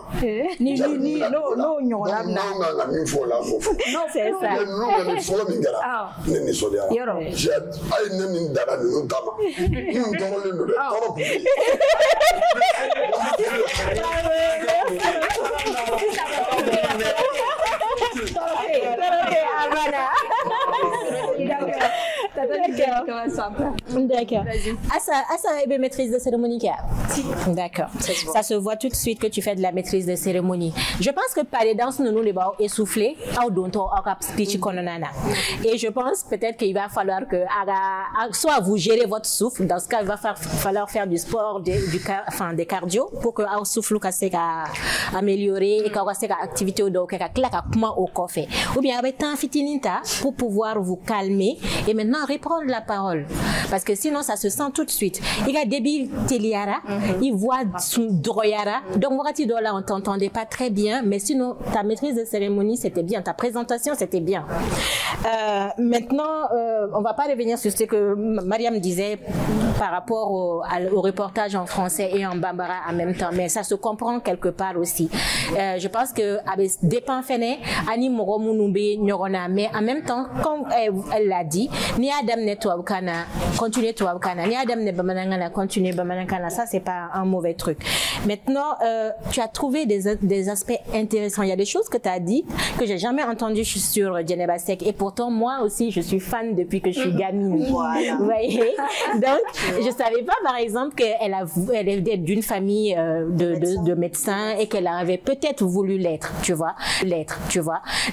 Non, c'est ça. D'accord. Assa est maîtrise de cérémonie. D'accord. Ça se voit tout de suite que tu fais de la maîtrise de cérémonie. Je pense que par les danses, nous les bas essoufflés, et je pense peut-être qu'il va falloir que soit vous gérez votre souffle. Dans ce cas, il va falloir faire du sport, des cardio pour que votre souffle soit amélioré et que votre activité au café. Ou bien avec un fitininta pour pouvoir vous calmer et maintenant reprendre la parole. Parce que sinon, ça se sent tout de suite. Il y a débile Teliara, il voit son droyara. Donc, là, on t'entendait pas très bien, mais sinon, ta maîtrise de cérémonie, c'était bien. Ta présentation, c'était bien. Maintenant, on va pas revenir sur ce que Mariam disait par rapport au reportage en français et en bambara en même temps, mais ça se comprend quelque part aussi. Je pense que avec dépend fene ani moromunumbe nyorona, mais en même temps, comme elle l'a dit, ni adam ne toabkana continuer toabkana, ni adam ne bamanangana continuer bamanangana, ça c'est pas un mauvais truc. Maintenant, tu as trouvé des aspects intéressants. Il y a des choses que tu as dit que j'ai jamais entendues sur Djeneba Seck, et pourtant moi aussi je suis fan depuis que je suis gamine. Voilà. Vous voyez? Donc je savais pas par exemple qu'elle était d'une famille de médecins et qu'elle avait peut-être voulu l'être, tu vois.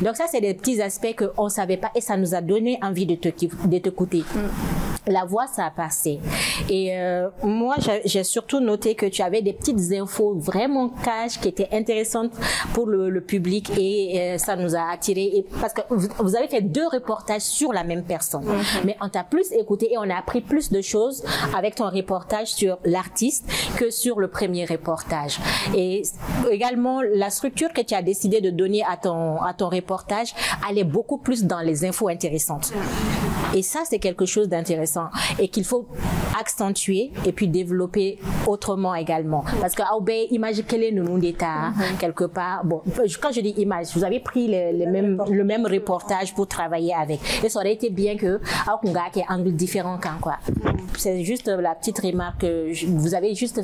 Donc ça c'est des petits aspects qu'on savait pas et ça nous a donné envie de t'écouter. la voix, ça a passé. Et moi, j'ai surtout noté que tu avais des petites infos vraiment cash qui étaient intéressantes pour le public et ça nous a attirés. Parce que vous avez fait 2 reportages sur la même personne. Mais on t'a plus écouté et on a appris plus de choses avec ton reportage sur l'artiste que sur le premier reportage. Et également, la structure que tu as décidé de donner à ton reportage allait beaucoup plus dans les infos intéressantes. Et ça, c'est quelque chose d'intéressant et qu'il faut accentuer et puis développer autrement également. Parce que image nous d'état quelque part. Bon, quand je dis image, vous avez pris le même reportage pour travailler avec. Et ça aurait été bien que qui ait angle différent quoi. C'est juste la petite remarque que vous avez juste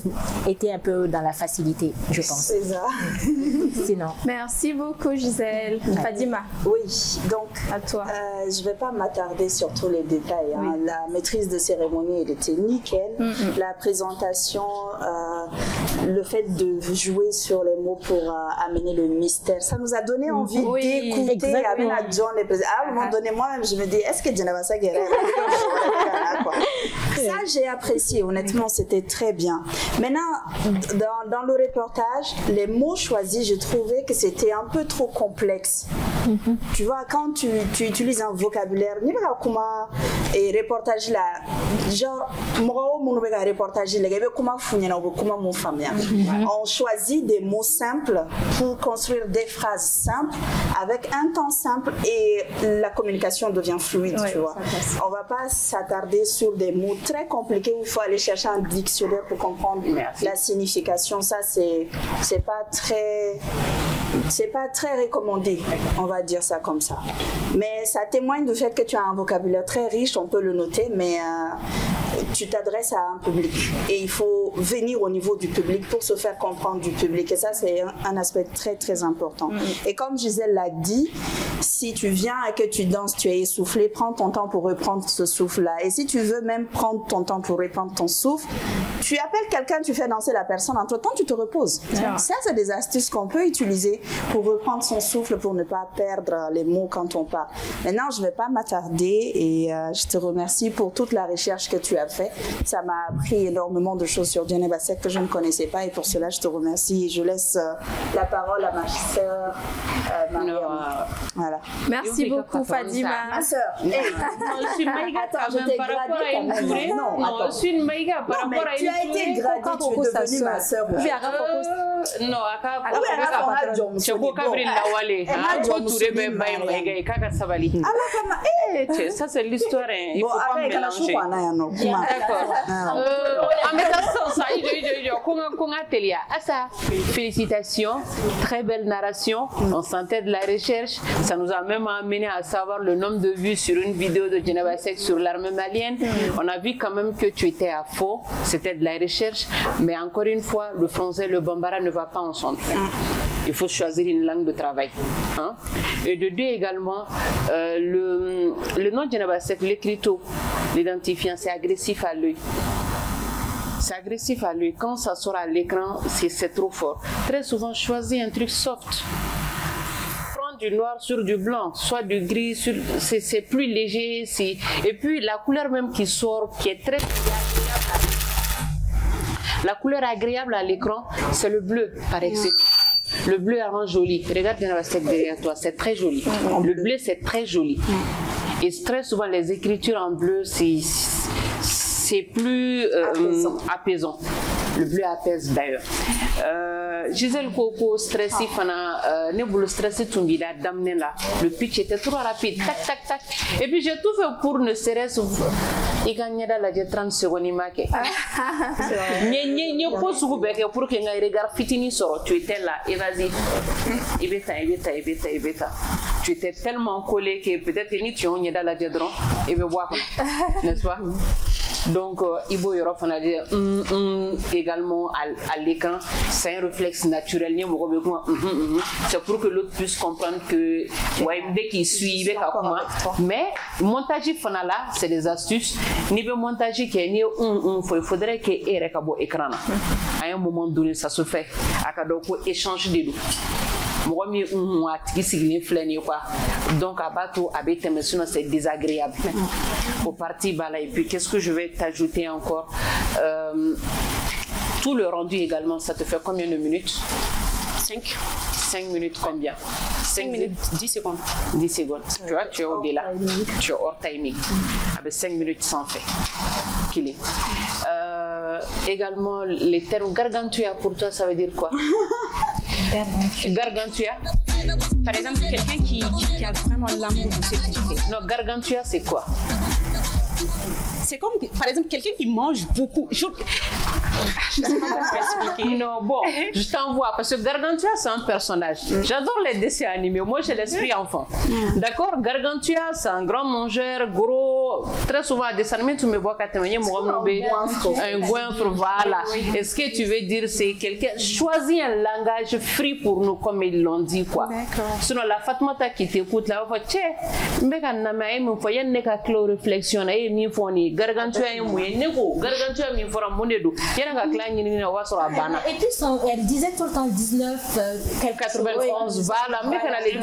été un peu dans la facilité, je pense. C'est ça. Sinon. Merci beaucoup, Gisèle. Fadima. Oui, donc à toi. Je ne vais pas m'attarder sur tous les détails. Hein. Oui. La maîtrise de cérémonie, elle était nickel. La présentation, le fait de jouer sur les mots pour amener le mystère, ça nous a donné envie d'écouter Amina John. À un moment donné, moi-même, je me dis, est-ce que Djenaba Saguera ça, j'ai apprécié. Honnêtement, c'était très bien. Maintenant, dans le reportage, les mots choisis, je trouvais que c'était un peu trop complexe. Tu vois, quand tu utilises un vocabulaire, et reportage là, genre, on choisit des mots simples pour construire des phrases simples avec un temps simple et la communication devient fluide, tu vois. On va pas s'attarder sur des mots très compliqués où il faut aller chercher un dictionnaire pour comprendre la signification. Ça, c'est pas très recommandé, on va dire ça comme ça. Mais ça témoigne du fait que tu as un vocabulaire très riche, on peut le noter, mais tu t'adresses à un public et il faut venir au niveau du public pour se faire comprendre du public et ça c'est un aspect très très important. Et comme Gisèle l'a dit, si tu viens et que tu danses, tu es essoufflé, prends ton temps pour reprendre ce souffle-là. Et si tu veux même prendre ton temps pour reprendre ton souffle, tu appelles quelqu'un, tu fais danser la personne, entre-temps tu te reposes. Ça c'est des astuces qu'on peut utiliser pour reprendre son souffle, pour ne pas perdre les mots quand on parle. Maintenant je ne vais pas m'attarder et je te remercie pour toute la recherche que tu as fait. Ça m'a appris énormément de choses sur Djenaba Seck que je ne connaissais pas et pour cela je te remercie et je laisse la parole à ma sœur Mariam. Voilà. Merci beaucoup Fadima. Ma sœur. Je suis Maïga par rapport à une journée. Non, je suis une Maïga par rapport à une journée. Tu as été gradée, tu es devenue ma sœur. Non, je ça c'est l'histoire, il faut pas mélanger. Félicitations, très belle narration, on sentait de la recherche, ça nous a même amené à savoir le nombre de vues sur une vidéo de Djenaba Seck sur l'armée malienne. On a vu quand même que tu étais à fond, c'était de la recherche, mais encore une fois, le français et le bambara ne va pas ensemble. Il faut choisir une langue de travail. Hein? Et de deux également, le nom de Djenaba Seck, l'écriteau, l'identifiant, c'est agressif à l'œil. C'est agressif à l'œil. Quand ça sort à l'écran, c'est trop fort. Très souvent, choisis un truc soft. Prends du noir sur du blanc, soit du gris, c'est plus léger. Et puis la couleur même qui sort, qui est très la couleur agréable à l'écran, c'est le bleu par excellence. Le bleu rend joli. Regarde Djenaba Seck derrière toi, c'est très joli. Le bleu, c'est très joli. Et très souvent, les écritures en bleu, c'est plus apaisant. Le bleu apaise d'ailleurs. Gisèle Koko stressé fana ne bolo stressé tumbida damne là. Le pitch était trop rapide. Tac tac tac. Et puis j'ai tout fait pour ne serait-ce il gagne dans la 30 secondes marqué. Ni pose beke pour que ngai regard fitini soro. Tu étais là et vas-y. Ibeta. Tu étais tellement collé que peut-être que ni tu on est dans la diadron et me voir. N'est-ce pas? Donc, Ibo Europe, on a dit également à l'écran, c'est un réflexe naturel. C'est pour que l'autre puisse comprendre que dès qu'il suit, mais montage là, c'est des astuces. Niveau montage qui est il faudrait que l'écran à un moment donné, ça se fait. À échange de l'eau. Moi, donc, à bateau, sinon c'est désagréable. Au parti, et puis qu'est-ce que je vais t'ajouter encore? Tout le rendu également, ça te fait combien de minutes? 5 minutes combien? 5 minutes, 10 secondes. 10 secondes. Tu vois, tu es au-delà. Tu es hors timing. Avec 5 minutes sans fait. Qu'il est. Également, les termes gargantua, pour toi, ça veut dire quoi? Gargantua. Par exemple, quelqu'un qui a vraiment l'amour de ce qu'il fait. Non, gargantua, c'est quoi? C'est comme, par exemple, quelqu'un qui mange beaucoup. Je sais pas comment expliquer. Non, bon, je t'envoie parce que Gargantua, c'est un personnage. J'adore les dessins animés. Moi, j'ai l'esprit enfant. D'accord? Gargantua, c'est un grand mangeur, gros. Très souvent, à dessin animé, tu me vois quand tu un goinfre, voilà. Et ce que tu veux dire, c'est quelqu'un choisit un langage free pour nous, comme ils l'ont dit, quoi. Sinon, la Fatmata qui t'écoute là, va dire, mais quand on a une réflexion, Gargantua est mouillé, Gargantua est mouillé. Et puis elle disait tout le temps 91, voilà, mais elle allait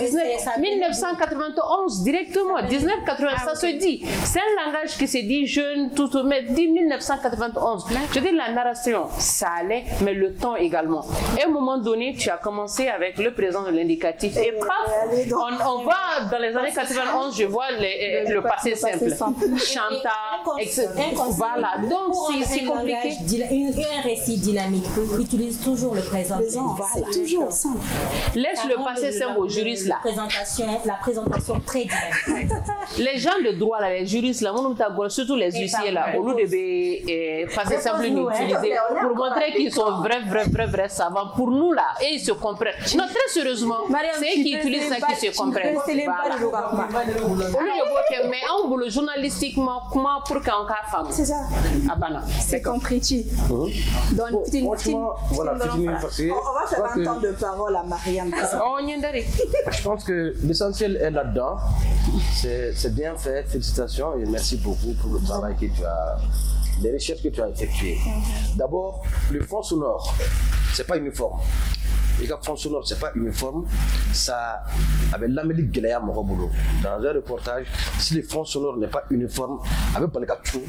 1991 directement, 1991, ça se dit. C'est un langage qui se dit jeune, tout, mais dit 1991. Je dis la narration, ça allait, mais le temps également. Et à un moment donné, tu as commencé avec le présent de l'indicatif. Et paf, on va dans les années 91, je vois le passé simple. Chanta, voilà. Donc c'est compliqué. Un récit dynamique utilise toujours le présent. Voilà. Toujours ça. Laisse le passé simple aux juristes là. La présentation très dynamique. Les gens de droit là, les juristes là, surtout les huissiers là, au lieu de passer simple utiliser pour montrer qu'ils sont vrais savants. Pour nous là, et ils se comprennent. Non, très sérieusement, c'est eux qui utilisent ça qui se comprennent. Mais on veut journalistiquement comment pour qu'on femme. C'est ça. C'est compris. Donc, voilà, on va faire un temps de parole à Mariam. Je pense que l'essentiel est là-dedans. C'est bien fait. Félicitations et merci beaucoup pour le travail que tu as, les recherches que tu as effectuées. D'abord, le fond sonore, c'est pas uniforme. Les gars, fond sonore, c'est pas uniforme. Ça, avec l'Amérique Guéléa Morobolo, dans un reportage, si le fond sonore n'est pas uniforme, avec pas les gars tout,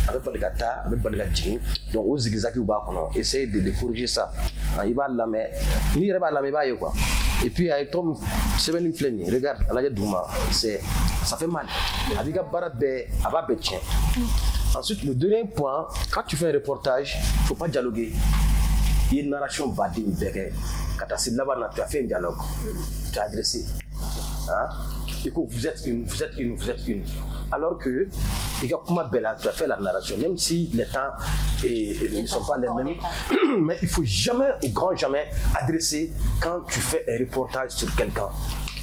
avec pas les gars ta, avec pas les gars ting, donc aux zigzags ou bas, essayez de corriger ça. Il va la mettre, il va la mettre quoi. Et puis avec Tom, c'est bien une plaine. Regarde, à la Douma, ça fait mal. Avec un baradé, à bas bétien. Ensuite, le deuxième point, quand tu fais un reportage, il ne faut pas dialoguer. Il y a une narration badine. Quand tu as fait un dialogue, tu as adressé. Hein? Et que vous êtes une. Alors que, tu as fait la narration, même si les temps ne sont pas les mêmes, mais il ne faut jamais, au grand jamais, adresser quand tu fais un reportage sur quelqu'un.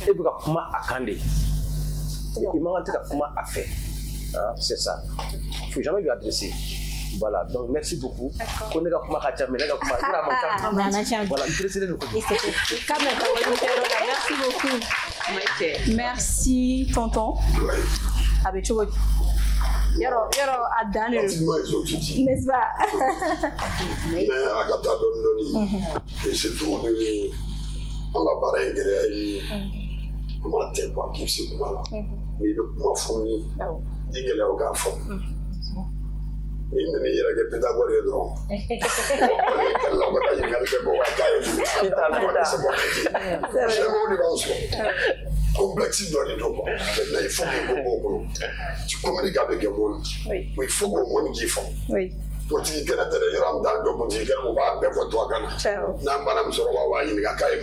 Et puis, comment à Kandé. Il m'a dit comment à faire. C'est ça. Il ne faut jamais lui adresser. Voilà, donc merci beaucoup. Merci beaucoup. Merci, tonton. Avec toi. N'est-ce pas? Mais et c'est tout. On va parler de comment t'es pas qui c'est voilà. Mais le point fourni, il y a le gars fort. Il ne y a que pédagogue et drôle. Complexe dans les deux. Maintenant, il faut que tu communiques avec le monde. Il faut que le monde qui font. Pour dire que la télé est en train de dire qu'on va faire toi. N'a pas la sort va y a qu'à y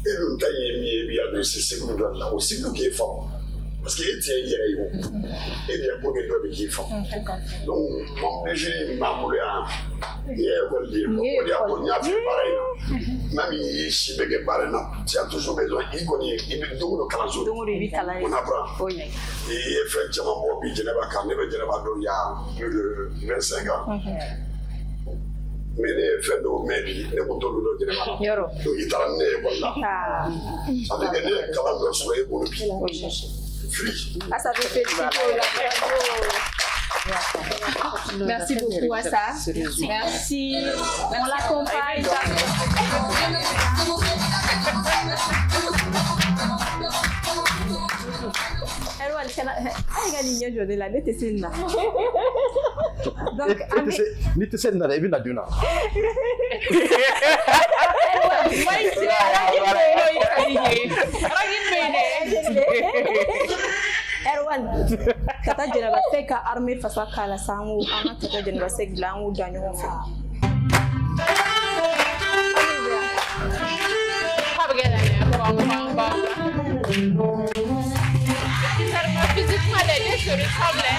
et le temps est bien de ces secondes là aussi qui est fort. Parce qu'il est et bien pour que les qui font. Donc, mon plaisir m'a voulu il y a pareil. Même si je suis pareil, tu as toujours besoin. Il connaît, il me donne le canasou. On apprend. Et effectivement, je n'ai pas carné, je n'ai pas il y a plus de 25 ans. Mais les faits de Mébi, les moutons de l'Odéma. Donc, il est en voilà. Ça veut dire que quand on soit pour le pied. Ça fait plaisir. Merci beaucoup à ça. Merci. On l'accompagne. Erwan, kata Djeneba Seck ka armée fasa kala sangu, ana kata Djeneba Seck blangu danyo fa. Physiquement, les deux se ressemblent.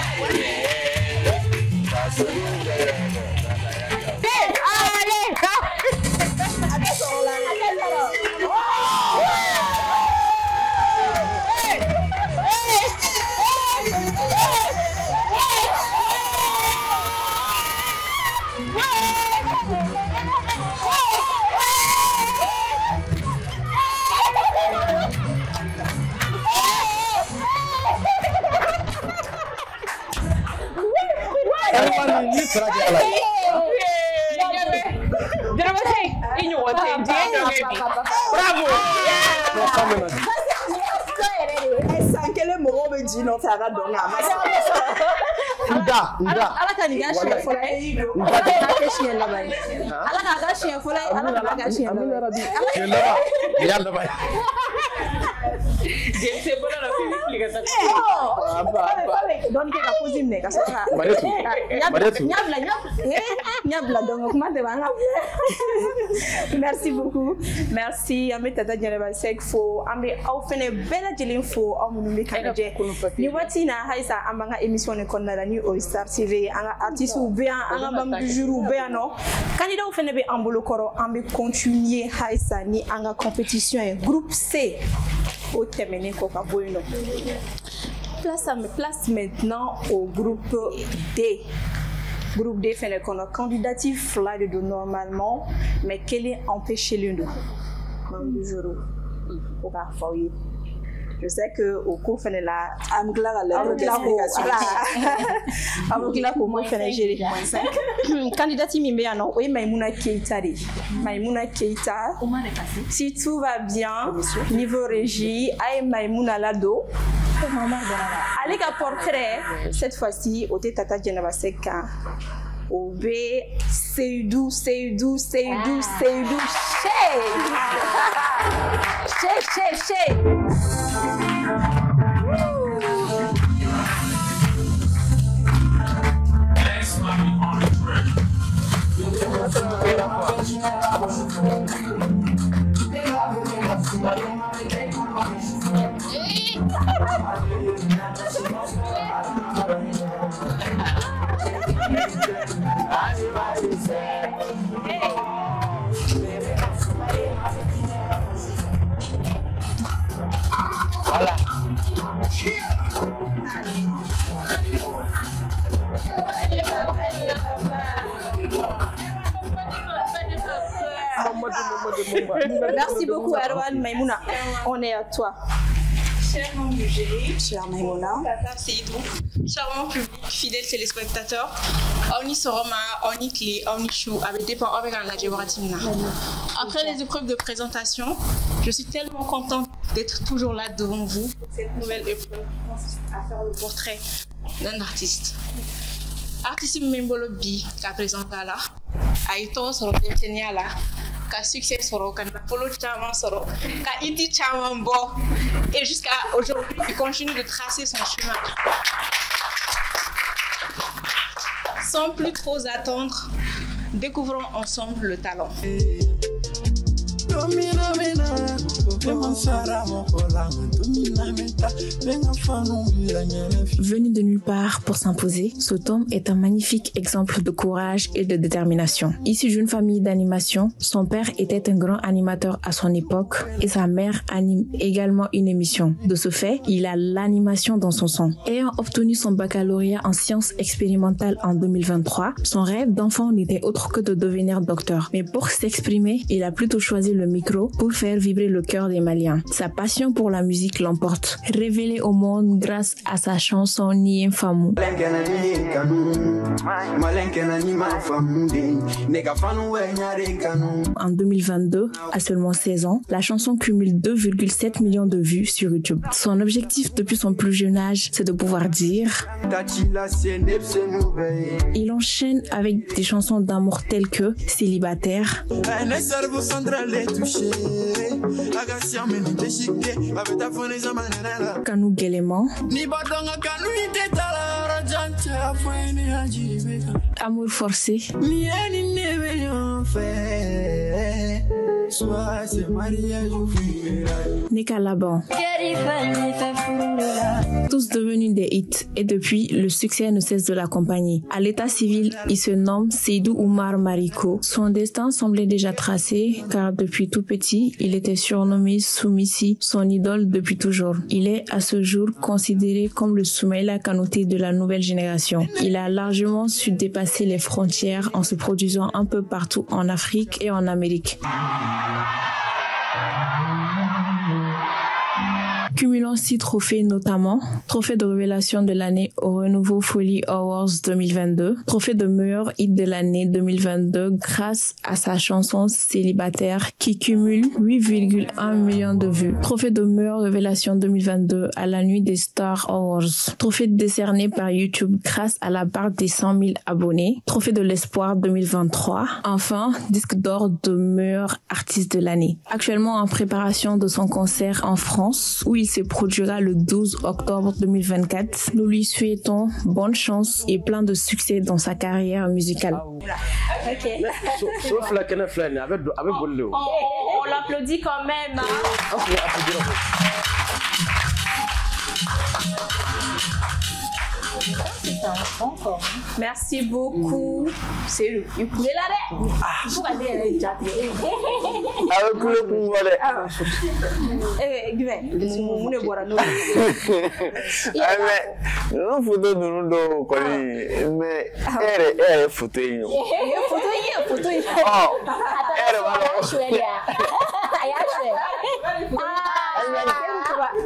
Bravo! Quel mot me dit non, ça va donner à Merci beaucoup. Merci. Amé Tata Djeneba Seck fo amé aw fene bela jeli fo aw munumbe kanaje ni watina haisa amanga émission ne konnala ni au Star TV anga artiste ou bien anga bam du jour ou bien non candidat ou fene be ambolo koro ambe continuer haisa ni anga compétition groupe C au terminer ko ka boyno place maintenant au groupe D. Groupe D fait qu'on a candidatif là de normalement, mais quel est empêché l'une du jour au foyer. Je sais que au cours fait la candidature Mimbe non oui Maïmouna Keita si tout va bien niveau régie ay Maïmouna Lado allez qu'à portrait cette fois-ci au Tata Djeneba Seck au B Seydou Chez Voilà. Merci beaucoup Erwan Maïmouna. On est à toi. Cher nom du jury, cher Maïmouna, charmant public, fidèle téléspectateur, on y sera on y clé, on y chou, avec des parents avec un laboratoire. Après les épreuves de présentation, je suis tellement contente d'être toujours là devant vous pour cette nouvelle épreuve qui consiste à faire le portrait d'un artiste. Artiste Mbolo Bi, qui a présenté là, a été sur le détenu là. Ka succès soro kan polo chaman soro ka iti chaman bo et jusqu'à aujourd'hui il continue de tracer son chemin sans plus trop attendre. Découvrons ensemble le talent. Venu de nulle part pour s'imposer, cet homme est un magnifique exemple de courage et de détermination. Issu d'une famille d'animation, son père était un grand animateur à son époque et sa mère anime également une émission. De ce fait, il a l'animation dans son sang. Ayant obtenu son baccalauréat en sciences expérimentales en 2023, son rêve d'enfant n'était autre que de devenir docteur. Mais pour s'exprimer, il a plutôt choisi le micro pour faire vibrer le cœur des Maliens. Sa passion pour la musique l'emporte. Révélé au monde grâce à sa chanson Ni Famu. En 2022, à seulement 16 ans, la chanson cumule 2,7 millions de vues sur YouTube. Son objectif depuis son plus jeune âge, c'est de pouvoir dire. Il enchaîne avec des chansons d'amour telles que Célibataire, Kanou Guéléman, Amour forcé, Nika Laban. Tous devenus des hits et depuis, le succès ne cesse de l'accompagner. À l'état civil, il se nomme Seydou Oumar Mariko. Son destin semblait déjà tracé car depuis tout petit, il était surnommé Soumissi, son idole depuis toujours. Il est à ce jour considéré comme le Soumaïla Kanouté de la nouvelle génération. Il a largement su dépasser les frontières en se produisant un peu partout en Afrique et en Amérique. Cumulant 6 trophées notamment, trophée de révélation de l'année au Renouveau Folie Awards 2022, trophée de meilleur hit de l'année 2022 grâce à sa chanson Célibataire qui cumule 8,1 millions de vues, trophée de meilleure révélation 2022 à la Nuit des Stars Awards, trophée décerné par YouTube grâce à la barre des 100 000 abonnés, trophée de l'espoir 2023, enfin disque d'or de meilleur artiste de l'année. Actuellement en préparation de son concert en France où il se produira le 12 octobre 2024. Nous lui souhaitons bonne chance et plein de succès dans sa carrière musicale. Ok. On l'applaudit quand même. Merci beaucoup. C'est le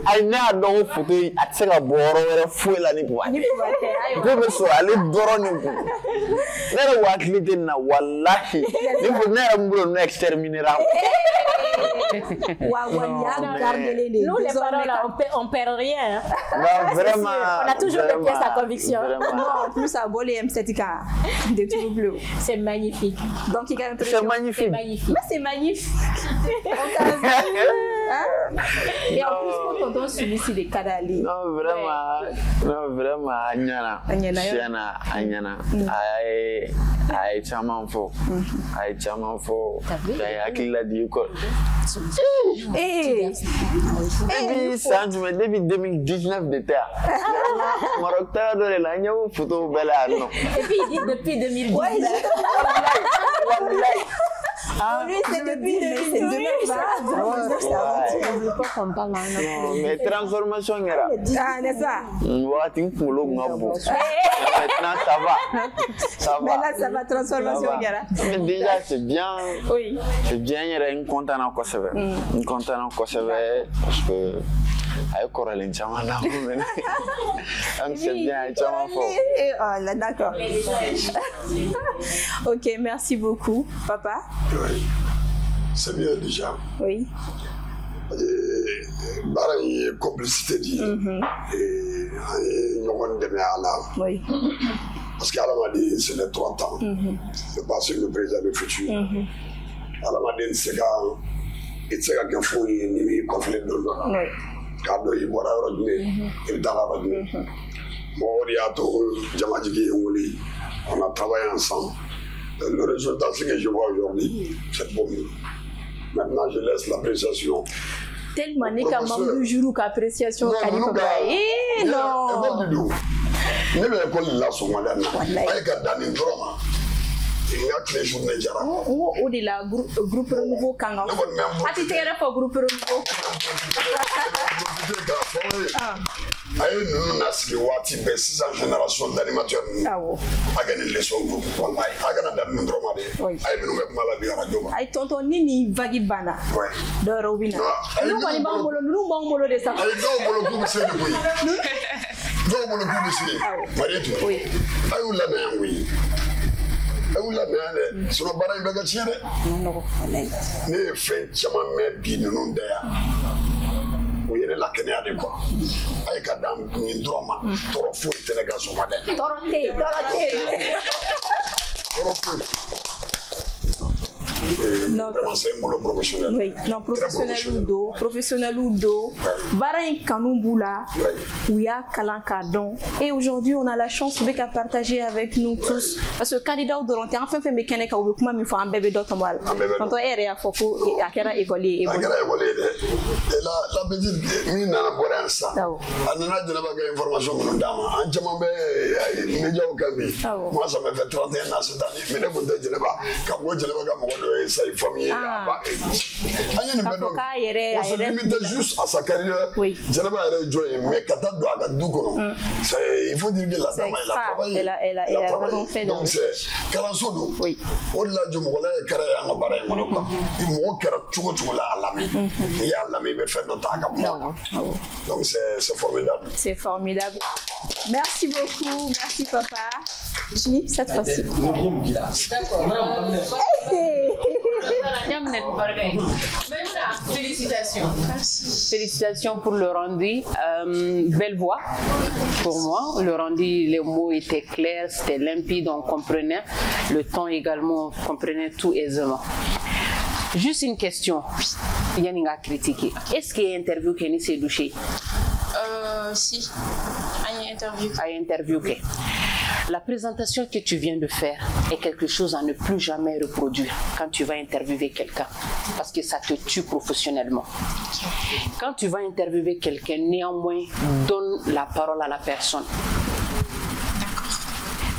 I know don't forget. I take a borrow full and it was. People so I live borrowing. Never walk little now. Wallahi, you will never move next terminal. Nous les parents là, on perd rien. Non, vraiment. On a toujours des pièces à conviction. En plus, à Bolé M7K de tout bleu. C'est magnifique. Donc il gagne. C'est magnifique. Mais c'est magnifique. Et en plus, quand on suit ici des Kadali. Non, vraiment, Agnana. Agnana. Aïe, chaman fo. Aïe, chaman fo. Aïe, akila diuko. Depuis 2019 de terre. Maroc de l'agneau, photo belle. Et puis il dit depuis 2019. Lui, c'est depuis 2012. Mais transformation, n'est-ce pas? Maintenant, ça va. Mais là, ça va, transformation. Mais déjà, c'est bien. Oui. C'est bien, il y a une content en Kosovo. Une content en Kosovo, parce que. Aïe, Coraline, Chamana. C'est bien, Chamana. Oh là, d'accord. Ok, merci beaucoup. Papa? Oui, c'est bien déjà. Oui. Barre complicité dit. Et nous avons donné à la. Oui. Parce qu'elle m'a dit c'est les 30 ans. C'est parce que le président du futur. Elle m'a dit c'est quand il s'est qu'un fou il conflit de l'eau. Oui. Quand il boit la robe, il dans la robe. On a travaillé ensemble. Le résultat, c'est que je vois aujourd'hui, c'est beau. Maintenant, je laisse l'appréciation. Tellement n'est qu'un membre du jour qu'appréciation. Non. Ne bɛ école la sɔgɔmada in na a ye ka danni dɔrɔn ma Il y a que les journées Jara. Oh, de la groupe renouveau Kanga. Ah, tu t'es pour groupe renouveau. Aïe, nous n'avons pas de 6 générations d'animateurs. Aïe, les leçons groupe. Aïe, tonton Nini Vagibana. Dorowina. Nous allons molo de ça. Aïe, non, molo c'est le non, molo c'est. Mariette. Oui. Aïe, la main, oui. Aïe, la main, sur le barrage de la tienne. Non, ne fait jamais bien nous d'ailleurs. Oui, il est là qu'il y a des quoi. Avec un dame, une drama, trop fou, il est là, son madame. Non, professionnel. Oui, non, professionnel ou do. Baraï Kanouboula, Ouya Kalankadon. Et aujourd'hui, on a la chance de partager avec nous tous. Parce que le candidat au Doranté, enfin, fait mécanique à Oubikouma, il faut un bébé d'autre mal. Quand on est à Foko, et à Kera école. Et la petite mine n'a pas rien ça. On a de l'information que nous donnons. En Djamambé, média au Kabi. Moi, ça me fait 31 ans cette année. Mais ne vous dites pas, quand vous dites que sa famille on se limite juste à sa carrière. Mais quand il faut dire que la dame elle a vraiment fait. Donc c'est Kalansodo. Au-delà du Moulin, carrière en barre, il manque tout là à l'ami. Il y a l'ami, mais fait notre temps. Donc c'est formidable. C'est formidable. Merci beaucoup. Merci papa. J, cette fois-ci. Félicitations. Félicitations pour le rendu. Belle voix pour moi. Le rendu, les mots étaient clairs, c'était limpide, on comprenait. Le ton également, on comprenait tout aisément. Juste une question. Yannick a critiqué. Est-ce qu'il y a une interview qui s'est douché? Si. Il y a une interview. Interview, ok. La présentation que tu viens de faire est quelque chose à ne plus jamais reproduire quand tu vas interviewer quelqu'un, parce que ça te tue professionnellement. Quand tu vas interviewer quelqu'un, néanmoins, donne la parole à la personne.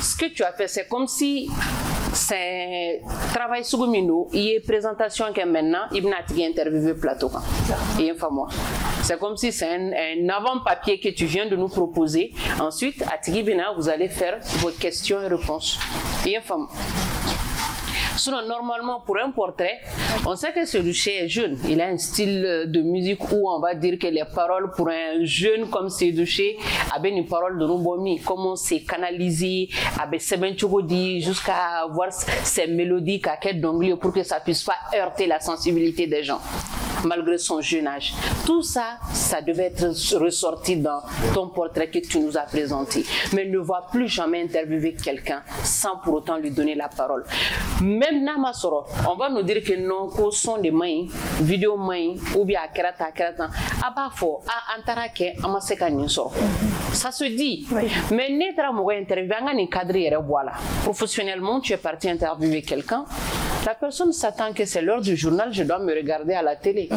Ce que tu as fait, c'est comme si c'est travail sur le mino, il y a une présentation que maintenant, il va interviewer plateau. C'est comme si c'est un avant-papier que tu viens de nous proposer. Ensuite, à Tigibina, vous allez faire vos questions et réponses. Sinon, normalement, pour un portrait, on sait que Seydouché est jeune. Il a un style de musique où on va dire que les paroles pour un jeune comme Seydouché, avec une parole de Rubomi, comment c'est canalisé, avec Sebenchogodi, jusqu'à avoir ces mélodies à quête d'anglais pour que ça puisse pas heurter la sensibilité des gens, malgré son jeune âge. Tout ça, ça devait être ressorti dans ton portrait que tu nous as présenté. Mais ne va plus jamais interviewer quelqu'un sans pour autant lui donner la parole. Même Namasoro, on va nous dire que non, qu'au son de mains, vidéo mains, ou bien à kerata, abafo, à antarake, à maseka ninsoro. Ça se dit. Oui. Mais n'être moi interviewer un cadre voilà. Professionnellement, tu es parti interviewer quelqu'un. La personne s'attend que c'est l'heure du journal, je dois me regarder à la télé.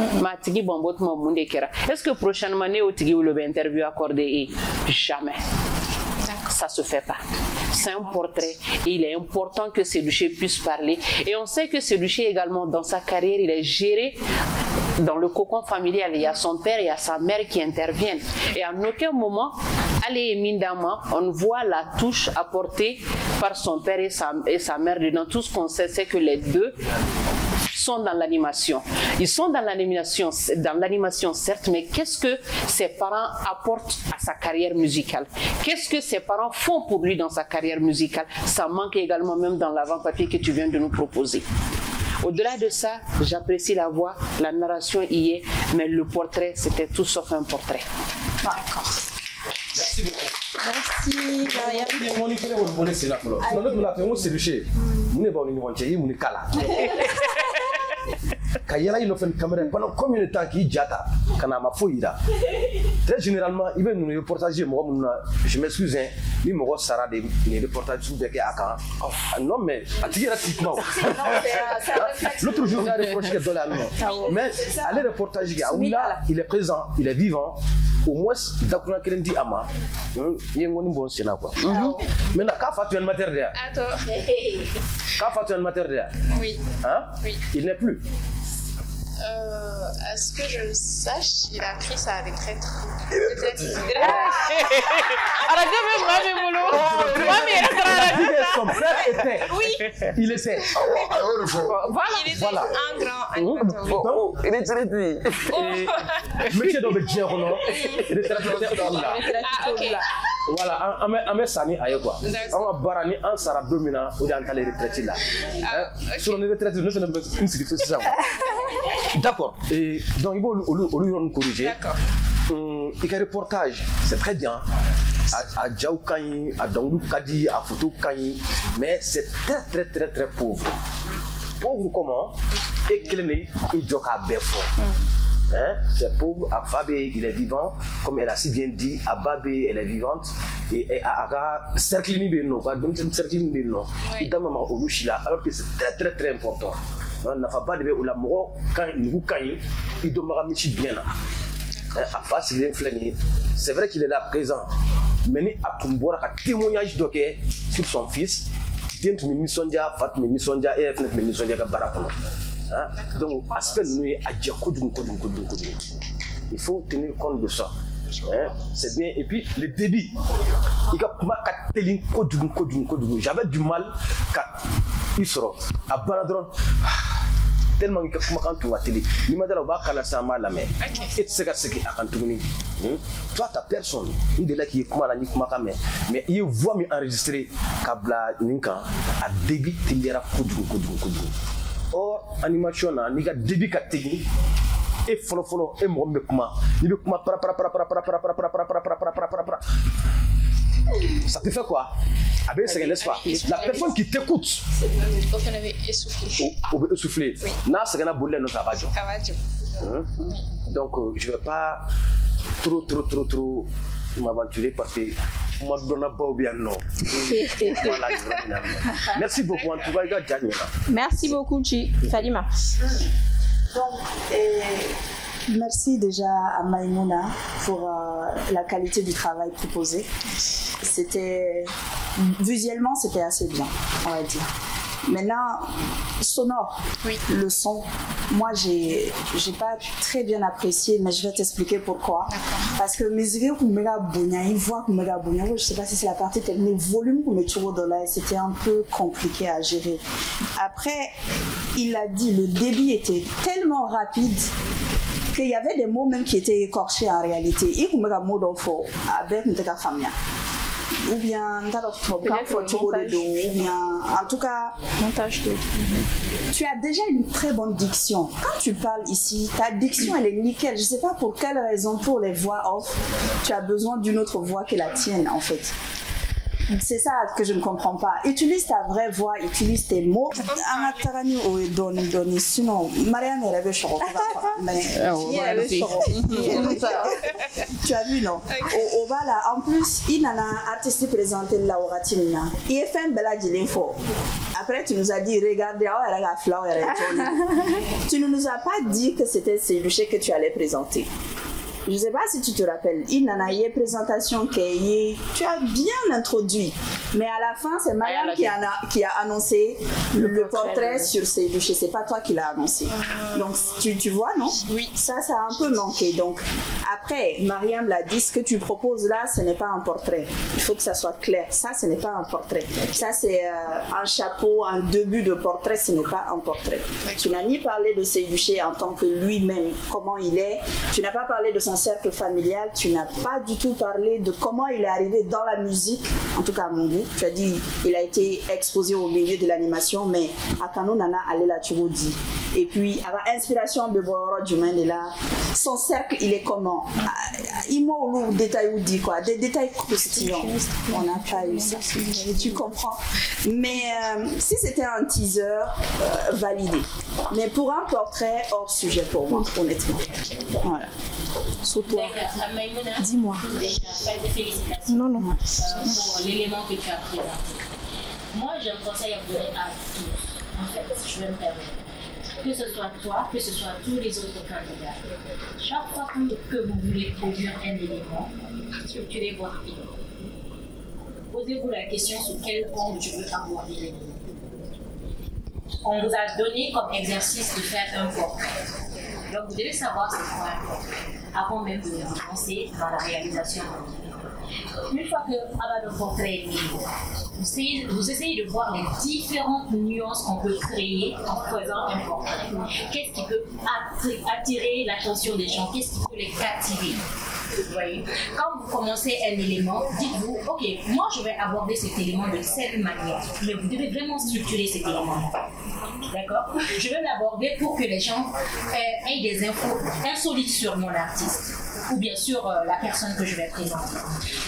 Est-ce que prochainement, Néotigi ou le interview accordé? Jamais. Ça se fait pas. C'est un portrait et il est important que Seydouché puisse parler. Et on sait que Seydouché également, dans sa carrière, il est géré dans le cocon familial. Il y a son père et il y a sa mère qui interviennent. Et à aucun moment, allez, Mindama, on voit la touche apportée par son père et sa mère dedans. Tout ce qu'on sait, c'est que les deux sont dans l'animation. Ils sont dans l'animation certes, mais qu'est-ce que ses parents apportent à sa carrière musicale? Qu'est-ce que ses parents font pour lui dans sa carrière musicale? Ça manque également même dans l'avant-papier que tu viens de nous proposer. Au-delà de ça, j'apprécie la voix, la narration y est, mais le portrait, c'était tout sauf un portrait. D'accord. Merci beaucoup. Merci, Maria. Pendant combien de temps qu'il jata kanama foira. Très généralement, il veut nous reportager je m'excuse hein, il me sara des reportages sur des aka. Non mais pratiquement. L'autre jour il a reporté de la mais allez reportager là, il est présent, il est vivant. au moins d'accord que dit ama il y a un bon sénat quoi maintenant qu'a fait un matériel Attends. Qu'a fait un matériel Oui. Hein? Oui. Il n'est plus. À ce que je sache, il a pris sa retraite. Son frère était. Oui. Il était. Voilà. Il était un grand animateur. Il est traité. Monsieur Dobé Djerono, il est traité là. Ah, ok. Voilà, on met Sani ailleurs quoi. On va barani en Sarah Domina ou dans les retraités là. Sur les retraités, nous sommes une situation. D'accord. Et donc il faut nous corriger. D'accord. Il y a un reportage, c'est très bien. À Djaou Kanyi, à Dangou Kadi, à Foutou Kanyi, mais c'est très pauvre. Pauvre comment? Et qu'il n'est il doit à Befo. C'est pauvre, Ababé il est vivant, comme elle a si bien dit, Ababé elle est vivante, et Aga Cerclini Beno, donc Cerclini Beno, il donne maman au Luchila, alors que c'est très important. On n'a pas de où la mort, quand il vous caille, il doit me bien là. C'est vrai qu'il est là présent, mais il a un témoignage sur son fils, il donc, aspect nous est à dire il faut tenir compte de ça. C'est bien. Et puis, le débit. J'avais du mal quand il sera à Baladron. Tellement qu'il y a un télé. Il m'a dit toi, ta personne, il est là qui est comme la mais il voit m'enregistrer Kabla Ninka à débit il y a or animation na ni ga débit ka technique et follow et mo me kuma ni be kuma ça te fait quoi abe c'est n'est-ce pas la personne qui t'écoute on avait essoufflé essoufflé na c'est na boule no tabajo donc je vais pas trop m'aventurer parce que moi je donne pas bien non. Merci beaucoup en tout cas. Merci beaucoup Falima. Donc, merci déjà à Maïmouna pour la qualité du travail proposé. Visuellement c'était assez bien, on va dire. Maintenant, sonore, oui. Le son, moi j'ai pas très bien apprécié, mais je vais t'expliquer pourquoi. Parce que mes yeux je sais pas si c'est la partie technique, le volume pour mettre dans là, c'était un peu compliqué à gérer. Après, il a dit le débit était tellement rapide qu'il y avait des mots même qui étaient écorchés en réalité. Il y a des mots d'info avec une famille. Ou bien en tout cas montage de. Tu as déjà une très bonne diction. Quand tu parles ici, ta diction elle est nickel. Je ne sais pas pour quelle raison, pour les voix off, tu as besoin d'une autre voix que la tienne en fait. C'est ça que je ne comprends pas. Utilise ta vraie voix, utilise tes mots. Sinon, Marianne elle avait chaud. Tu as vu non? Au bas là, en plus, il y a un artiste présenté là au Ratimina. Il est fait un bel info. Après, tu nous as dit, regardez, tu ne nous as pas dit que c'était ces bûchers que tu allais présenter. Je ne sais pas si tu te rappelles, il y a une présentation qui tu as bien introduit, mais à la fin, c'est Mariam qui a annoncé le portrait sur ces bûchers. C'est pas toi qui l'as annoncé. Donc, tu vois, non? Oui. Ça a un peu manqué. Donc, après, Mariam l'a dit, ce que tu proposes là, ce n'est pas un portrait. Il faut que ça soit clair. Ça, ce n'est pas un portrait. Ça, c'est un chapeau, un début de portrait, ce n'est pas un portrait. Tu n'as ni parlé de ces bûchers en tant que lui-même, comment il est. Tu n'as pas parlé de son cercle familial, tu n'as pas du tout parlé de comment il est arrivé dans la musique, en tout cas à mon goût. Tu as dit il a été exposé au milieu de l'animation, mais à Kano Nana allez là tu dit. Et puis à l'inspiration de Boro du Mandela, son cercle il est comment? Il m'a au détail ou dit quoi? Des détails croustillants. On n'a pas eu ça. Tu comprends? Mais si c'était un teaser, validé. Mais pour un portrait hors sujet pour moi, honnêtement. Voilà. Sur toi. Dis-moi. Félicitations. Non. Pour l'élément que tu as présenté. Moi, je me conseille à vous donner à tous. En fait, si je vais me permettre. que ce soit toi, que ce soit tous les autres candidats, chaque fois que vous voulez produire un élément, structurez votre idée. Posez-vous la question sur quel angle je veux aborder l'élément. On vous a donné comme exercice de faire un portrait. Donc vous devez savoir c'est quoi un portrait avant même de vous lancer dans la réalisation. Une fois que le portrait est mis, vous essayez de voir les différentes nuances qu'on peut créer en faisant un portrait. Qu'est-ce qui peut attirer l'attention des gens? Qu'est-ce qui peut les captiver? Vous voyez, quand vous commencez un élément, dites-vous, ok, moi je vais aborder cet élément de cette manière, mais vous devez vraiment structurer cet élément. D'accord? Je vais l'aborder pour que les gens aient des infos insolites sur mon artiste ou bien sur la personne que je vais présenter.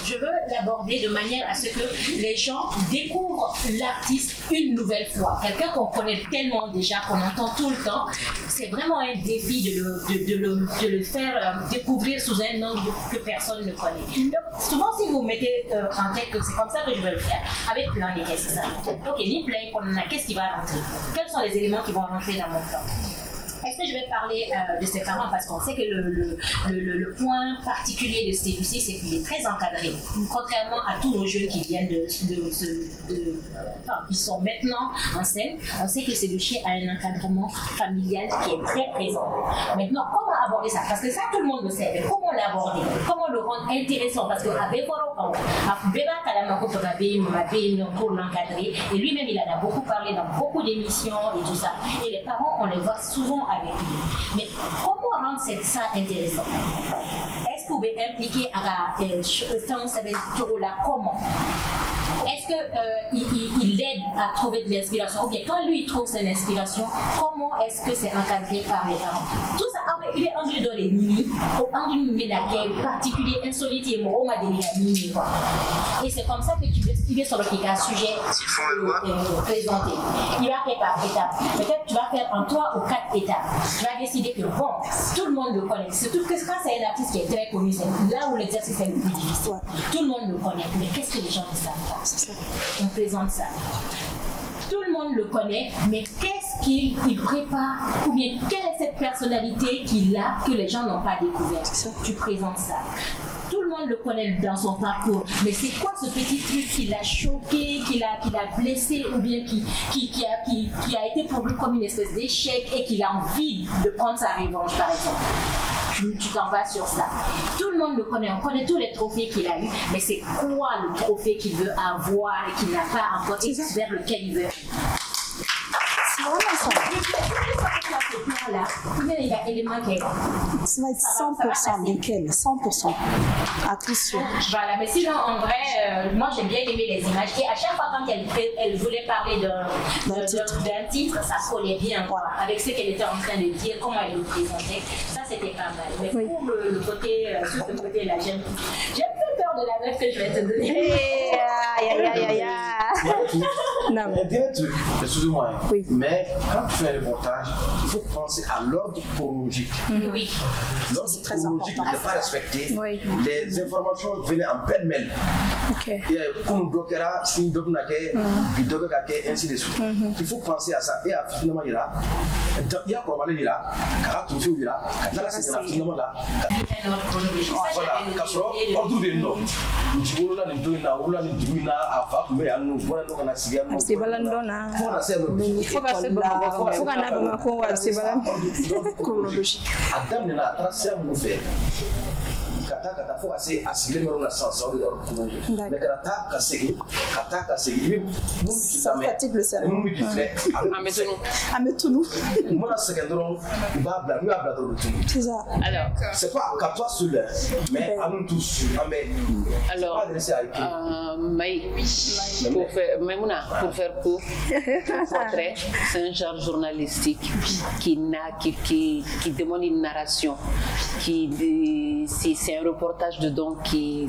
Je veux l'aborder de manière à ce que les gens découvrent l'artiste une nouvelle fois. Quelqu'un qu'on connaît tellement déjà, qu'on entend tout le temps, c'est vraiment un défi de le faire découvrir sous un angle que personne ne connaît. Donc, souvent, si vous mettez en tête que c'est comme ça que je vais le faire, avec plein de questions. Ok, ni plein, qu'est-ce qui va rentrer? Quels sont les éléments qui vont rentrer dans mon plan? Est-ce que je vais parler de ses parents? Parce qu'on sait que le point particulier de Stéphanie, c'est qu'il est très encadré. Contrairement à tous nos jeunes qui viennent qui sont maintenant en scène, on sait que ce dossier a un encadrement familial qui est très présent. Maintenant, comment aborder ça? Parce que ça, tout le monde le sait. Mais comment l'aborder? Comment le rendre intéressant? Parce que pour l'encadrer, et lui-même, il en a beaucoup parlé dans beaucoup d'émissions et tout ça. Et les parents, on les voit souvent avec lui. Mais comment rendre ça intéressant? Est-ce que vous pouvez impliquer à la comment? Est-ce qu'il l'aide à trouver de l'inspiration? Ou bien quand lui il trouve son inspiration, comment est-ce que c'est encadré par les parents? Tout ça, il est engagé dans les mini, au engagé dans particulier, insolite et moro, et c'est comme ça que tu veux expliquer sur le sujet présenté. Il va faire par étapes. Peut-être tu vas faire en 3 ou 4 étapes. Tu vas décider que bon, tout le monde le connaît. Surtout que quand c'est un artiste qui est très connu, c'est là où l'exercice est le plus difficile. Tout le monde le connaît. Mais qu'est-ce que les gens ne savent pas? On présente ça. Tout le monde le connaît, mais qu'est-ce qu'il prépare? Ou bien quelle est cette personnalité qu'il a que les gens n'ont pas découvert? Tu présentes ça. Tout le monde le connaît dans son parcours, mais c'est quoi ce petit truc qui l'a choqué, qui l'a blessé, ou bien qui a été pour lui comme une espèce d'échec et qu'il a envie de prendre sa revanche, par exemple? Tu t'en vas sur ça. Tout le monde le connaît, on connaît tous les trophées qu'il a eu, mais c'est quoi le trophée qu'il veut avoir et qu'il n'a pas encore et vers lequel il veut? C'est vraiment ça. Il y a élément qui est. Ça va être 100% nickel, 100%. Attention. Voilà, mais sinon, en vrai, moi j'ai bien aimé les images. Et à chaque fois quand elle voulait parler d'un titre, ça collait bien avec ce qu'elle était en train de dire, comment elle le présentait. Ça, c'était pas mal. Mais pour le côté, sur ce côté-là, j'ai un peu peur de la meuf que je vais te donner. Non, mais excusez-moi, mais quand tu fais un reportage, il faut penser à l'ordre chronologique. Oui. L'ordre chronologique n'est pas respecté. Oui. Les informations venaient en pêle-mêle. Et comme Dokera, si Doknake, puis Dokake, ainsi de suite. Il faut penser à ça. Et finalement, il y a quoi aller là, car tout fait là, car là c'est finalement là. Voilà, car ordre de nom. Tu vois là, les deux là, ou là les deux là, à faire, mais à nous, voilà donc on a signé. C'est balandona. Voilà, c'est il faut passer faut qu'on a beaucoup c'est balandona. Chronologique. Adam n'a pas tracé à vous faire. Kata faut assez assigner le sens de leur commune. Mais kata kasegi ça fatigue le cerveau. Ametunou. Moi c'est que donc c'est ça. Alors c'est pas qu'à toi seul mais à nous tous. Alors pour faire court, portrait c'est un genre journalistique qui demande une narration c'est un reportage dedans qui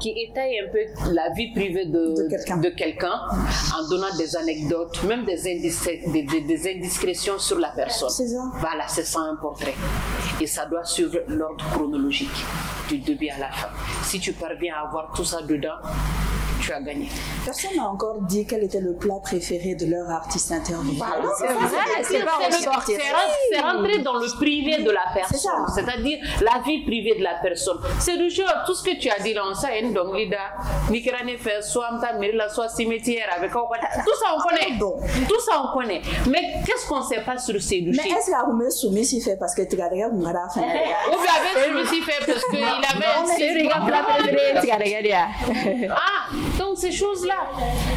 étaye un peu la vie privée de quelqu'un en donnant des anecdotes, même des indiscrétions sur la personne. Voilà, c'est ça un portrait. Et ça doit suivre l'ordre chronologique du début à la fin. Si tu parviens à avoir tout ça dedans, tu as gagné. Personne n'a encore dit quel était le plat préféré de leur artiste interviewé. C'est rentrer dans le privé de la personne, c'est-à-dire la vie privée de la personne. C'est du genre, tout ce que tu as dit là, on sait, donc Lida, Nikrane fait soit soit cimetière avec tout ça on connaît. Tout ça on connaît. Mais qu'est-ce qu'on ne sait pas sur ces douches? Mais est-ce que vous me soumettez fait parce que tu as regardé mon gars? Vous avez soumis fait parce qu'il avait. Ah, donc ces choses-là,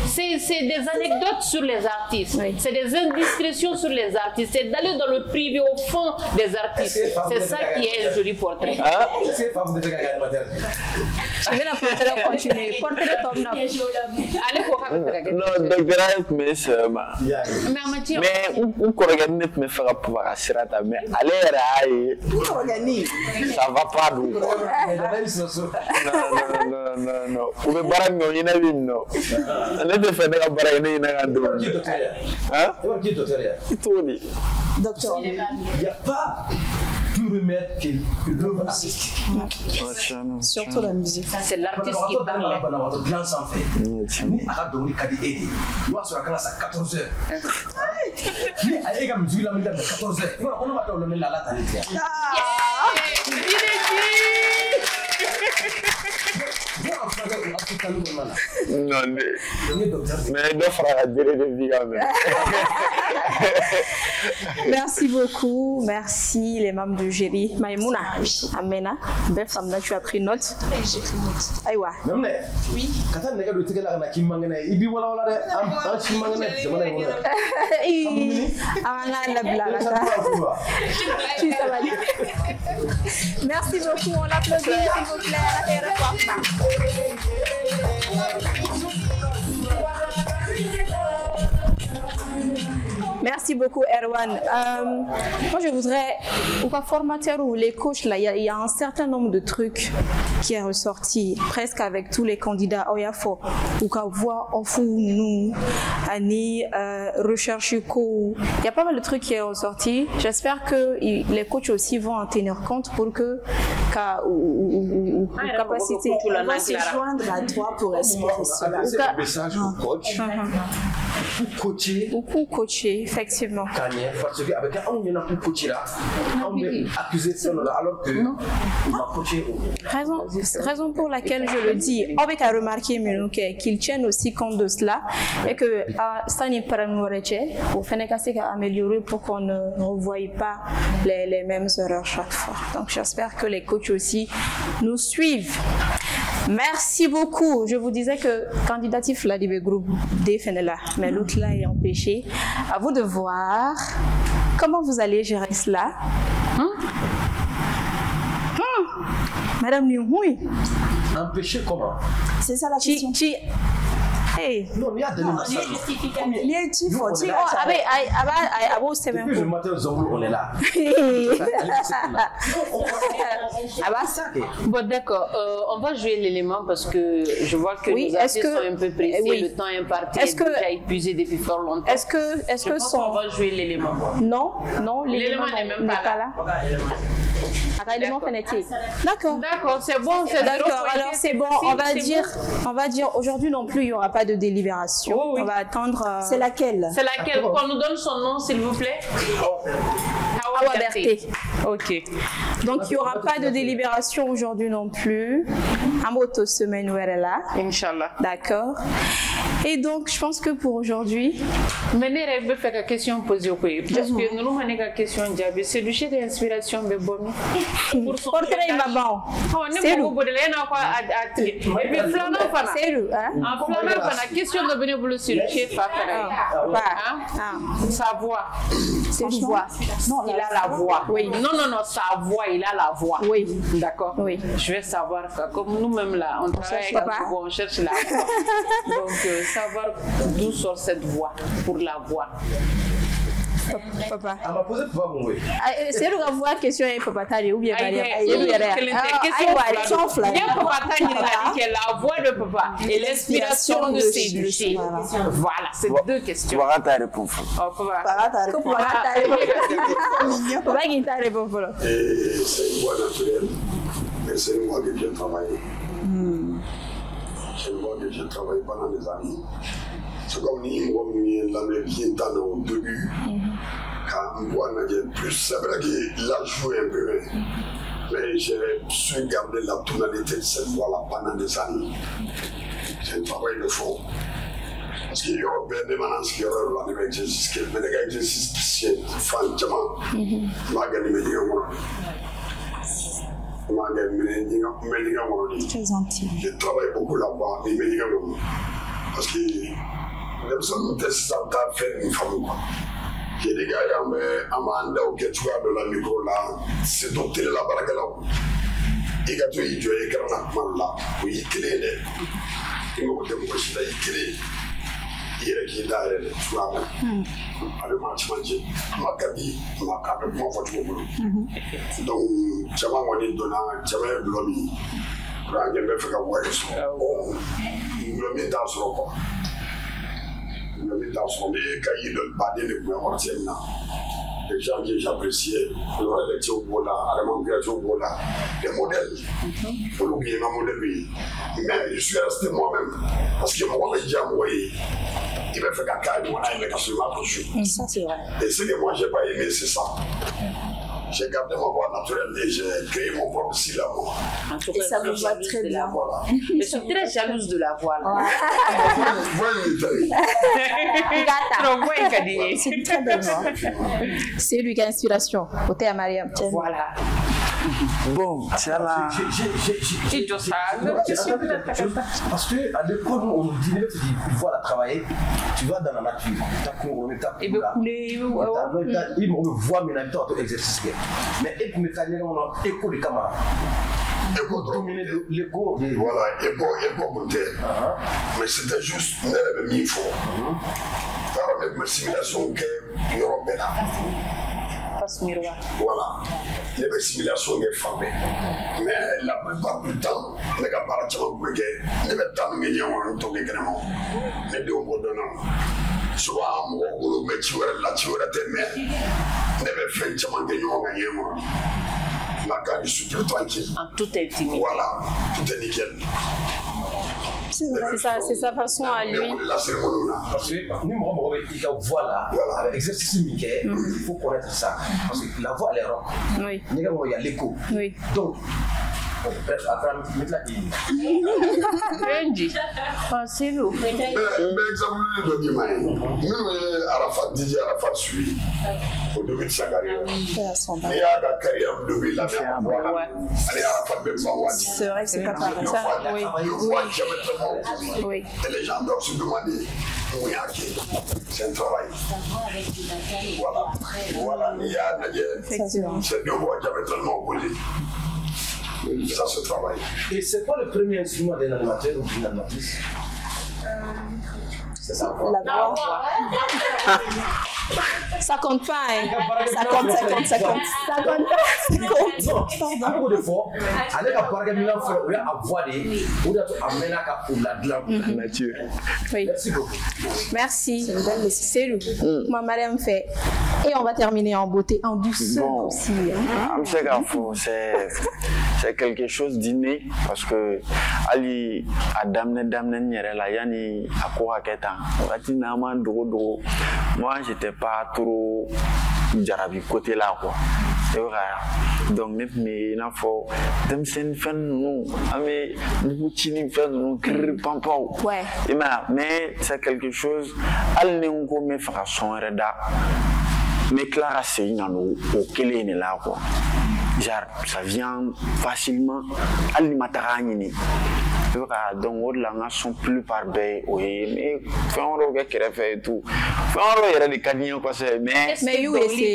c'est des anecdotes sur les artistes. C'est des indiscrétions sur les artistes. C'est d'aller dans le privé au fond des artistes. C'est ça qui est un joli portrait. Je vais la portrait continuer. Portrait Tom na. Allez pour non, docteur mais on corrige me faire pouvoir assurata mais allez ça va pas donc non vous barang no ina winno ne te fait na barang ni na ando hein toni docteur il y a pas plus remède que l'œuvre artistique. Surtout la musique. C'est l'artiste qui parle. Bien sans fait. Ni à donner kadi aidé. Moi sur la classe à 14h. Ni à égal musique la musique à 14h. On va dans le la la non, mais il fera des Merci beaucoup, merci les membres du jury. Maïmouna, Amena, belle femme là, tu as pris note. J'ai pris note. Aïwa. Oui. Merci beaucoup, on l'applaudit s'il vous plaît. Merci beaucoup, Erwan. Moi, je voudrais, pourquoi formateur ou les coachs, là, il y a un certain nombre de trucs qui est ressorti, presque avec tous les candidats. Il y a pas mal de trucs qui est ressorti. J'espère que les coachs aussi vont en tenir compte pour que capacité. On va se joindre à toi pour expliquer cela. C'est un message au coach. Beaucoup coacher, effectivement. Parce qu'avec un on a coaché là, on est accusé de ça alors que on va coacher. Raison pour laquelle je le dis, avec à remarquer qu'ils tiennent aussi compte de cela et que ça n'est pas au Fénégas à améliorer pour qu'on ne revoie pas les mêmes erreurs chaque fois. Donc j'espère que les coachs aussi nous suivent. Merci beaucoup. Je vous disais que candidatif là du groupe D Fenela, mais l'autre là est empêché. À vous de voir comment vous allez gérer cela. Madame Nyouhoui. Empêché comment? C'est ça la question. Hey. Non, il y a des justificatifs. Depuis le matin, on est là. Bon, d'accord. On va jouer l'élément parce que je vois que les artistes sont un peu pressés. Le temps est imparti. Est-ce que déjà épuisé depuis fort longtemps? Est-ce que on va jouer l'élément? Non, l'élément n'est même pas là. D'accord, c'est bon, d'accord. Alors c'est bon, on va dire aujourd'hui non plus il n'y aura pas de délibération. Oh, oui. On va attendre. C'est laquelle? C'est laquelle? Qu'on nous donne son nom s'il vous plaît. Awa Berté. Ok. Donc il n'y aura pas de délibération aujourd'hui non plus. Amoto semaine où elle est là. Inch'Allah. D'accord. Et donc je pense que pour aujourd'hui. Mais je vais faire la question posée au pays. Parce que nous avons une question diable. C'est du chef d'inspiration de Bomi. Pour son portrait maman. C'est nous. Et puis flamand fana. C'est nous. En flamand fana question de venir pour le sur le chef sa voix. C'est une voix. Il a la voix. Oui. Non, sa voix, il a la voix. Oui. D'accord. Oui. Je vais savoir comme nous-mêmes là, on travaille avec la voix, on cherche la voix. Donc savoir d'où sort cette voix pour la voix. Papa. Elle m'a posé pour voir mon oui. C'est le voix question et papa tali ou bien question fly. Papa tali dit la voix de papa et l'inspiration de ses duchés. Voilà, c'est deux questions. Voilà ta réponse. Oh papa. Ta réponse. Papa qui t'a répondu. C'est une voix naturelle, mais c'est une voix que j'ai travaillée. Je vois que j'ai travaillé pendant des années. C'est comme l'Amérique au début, quand on voit plus, c'est vrai qu'il a joué un peu, mais j'ai su garder la tonalité de cette voix-là pendant des années. C'est un travail de fond. Parce qu'il y a bien des manants qui ont un exercice, mais les exercices qui sont franchement, très gentil. Je travaille beaucoup là-bas, parce que les personnes ne savent pas faire une femme. Il y a des gars qui ont fait de la micro là, c'est donc la barre. Il y a des gens qui ont là, oui, il est là. Il y a des gens qui ont il y a des gens qui ont donc, je vais donner un blobby. Je vais faire un voyage. Je vais dans son corps. Je vais dans son cahier de badin de Gouvernement. Les gens que j'appréciais, les Tiobola, la migration Bola, des modèles. Pour l'oublier, un modèle. Mais je suis resté moi-même. Parce que moi, j'ai envoyé. Il m'a fait caca, il m'a fait ça, c'est vrai. Et ce que moi, je n'ai pas aimé, c'est ça. J'ai gardé ma voix naturelle et j'ai créé mon propre syllabe. Et ça vous va très bien. Je suis très jalouse de la voix. C'est une très belle voix. C'est lui qui a l'inspiration. Côté à Mariam. Voilà. Bon, c'est là. Parce qu'à l'école, on nous dit, voilà, travailler, tu vas dans la nature. Il veut couler, il me voit, mais en même exercice. Mais et pour me faire écho de camarades. L'écho, voilà, écho monté. Mais c'était juste une fois. Par exemple, ma simulation qui est européenne. Voilà, les simulations des femmes. Mais la plupart du temps, les gars parlent de les temps de millions de également. Les deux mots de nom. Soit on met tu la tu mais les fait de gagner. La gare, je suis plus tranquille. En toute intimité. Voilà, tout est nickel. C'est sa façon à lui. Parce que nous, voilà, l'exercice Mickey, il faut connaître ça. Parce que la voix, elle est rock. Oui. Il y a l'écho. Oui. Donc, après, mettre la ligne. C'est nous. Mais exemple, nous, Arafat, Didier Arafat suit au début de sa carrière. Il y a la carrière depuis la mer. C'est vrai que c'est pas pareil. Oui. Et les gens doivent se demander où il y a c'est un travail. Voilà. Il y a c'est deux voix diamétralement opposées. Ça se travaille. Et c'est quoi le premier instrument d'un animateur ou d'une animatrice? C'est ça. La voix. Ça compte pas, hein. Ça compte. Ça compte pas. Beaucoup de fois, avec la parole de Milan, il y a à voir des ou d'amener pour la nature. Oui. Merci beaucoup. Merci. C'est lui. Ma Mariam fait. Et on va terminer en beauté, en douceur aussi. C'est quelque chose d'inné parce que Ali a damné la yani a quoi moi j'étais pas trop jarabi côté là quoi. Donc mais il faut dem sen fan nous amé beaucoup chini fan nous pampao. Ouais. Mais c'est quelque chose al ne ngo me fera son reda. Mais Clara c'est une au kele ne là quoi. Genre ça vient facilement alimentarani. Donc au-delà sont plus par baie mais quand on regarde qu'il fait tout quand on regarde les camions quoi c'est mais c'est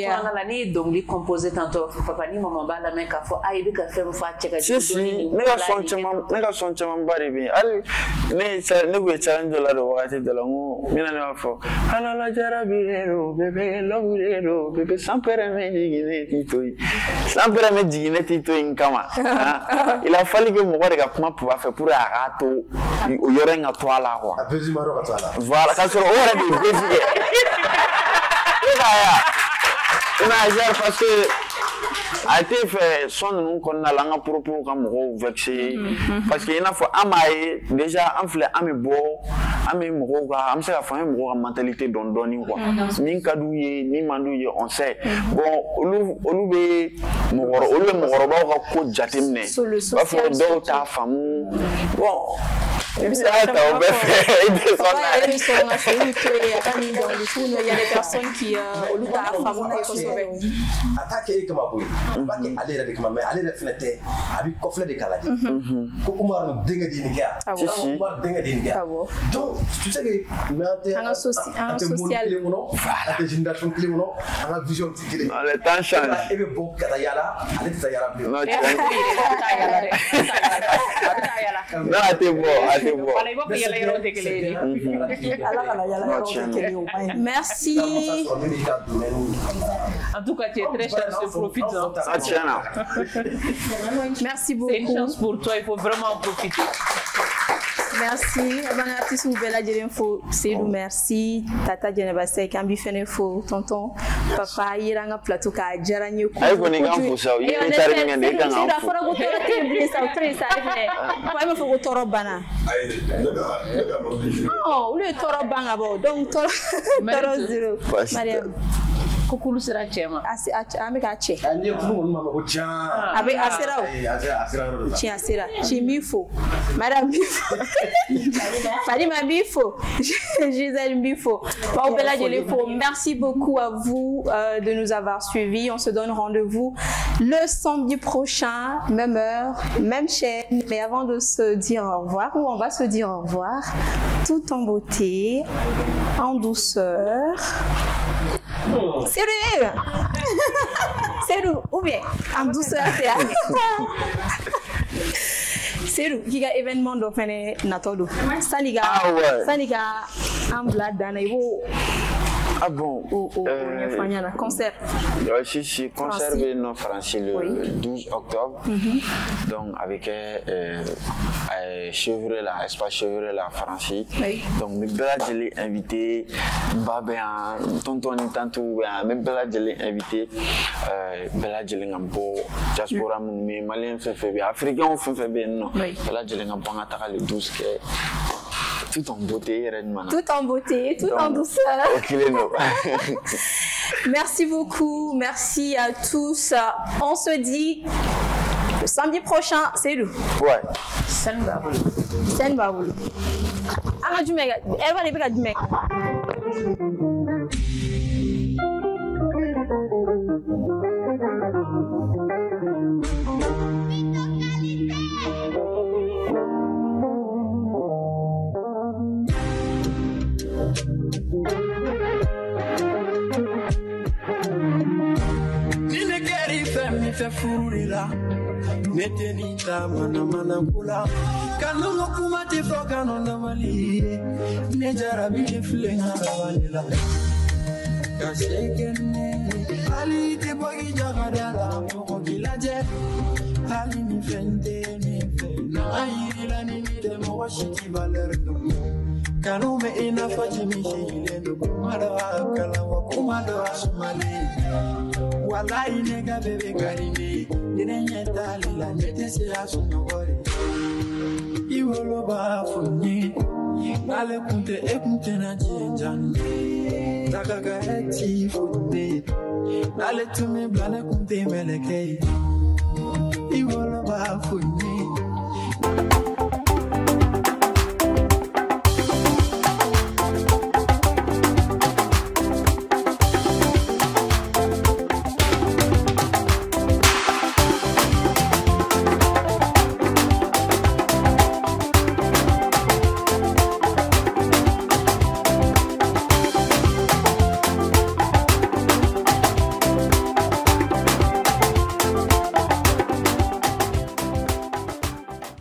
pendant l'année donc les composés tantôt papa ni maman ba la mec a fait aider qu'à faire fois checker si nega son chama bari bi al mais ça ne veut challenge la do wakati de la mo mina ne fo ala la jarabirero bébé sans permettre digine tito in kama il a fallu que moi de comment pouvoir faire pour arato o yorenga toala quoi voilà quand on aurait des imagine parce que a été fait son nous qu'on a l'anga propos comme vexé parce qu'il y a fois amaye déjà en fleur ami bo ami moga am se la fa moga mentalité don doni quoi ni kadouye ni mandouye on sait bon olu be mogoro ba ko jatemne ba fo do ta famu bon Il y a des personnes qui Merci. En tout cas, tu es très cher, je profite. Merci beaucoup. C'est une chance pour toi, il faut vraiment en profiter. Merci. Merci. Tata Djenebasé, Kambi Fenefo, tonton, papa, Iranga Plateau, Djaranye. Oh, le toro bangabo, donc toro zero. Mariam. Kukulu sera chema. Ame ka che. Abe asera. Chi asera. Chi mifo. Madame mifo. Fadima mifo. Gisèle mifo. Paubella Djelefo, merci beaucoup à vous de nous avoir suivis. On se donne rendez-vous le samedi prochain, même heure, même chaîne. Mais avant de se dire au revoir, on va se dire au revoir, tout en beauté, en douceur. Sérieux? Sérieux? Ou bien en douceur? Sérieux? Il y a événement de fin Natodo. Saniga en dans les Ah bon? Concert. Si, concert non français le 12 octobre. Donc avec Chevrolet là, espace Chevrolet là français. Donc mes belles je l'ai invité, Babéan, tonton Tantou, mes belles je l'ai invité, belles je l'ai gambo, diaspora mes Maliens fait bien, Africains fait bien non. Belles je l'ai gambo on attaque le 12 que tout en beauté, tout en beauté, tout en douceur. Merci beaucoup, merci à tous. On se dit le samedi prochain, c'est nous. Ouais. Sen Baoul. Ah, du mec, elle va aller du mec. Fait furila netenita mana kula kanungo kumate fokano ndamali nejarabi flenga walila kasekene ali te bogi jagadala moko gilaje ali ni fende ni fena ayila ni de mo washiti balerdo kanume ina fajimi shile do kumada kala wa kumada asmali Walai nega bebe karine Nene tali la nete se asunogore Iwolo ba funye Nale kunte ekunte na jienjan Takaga eti funye Nale tume blane kunte meleke Iwolo ba funye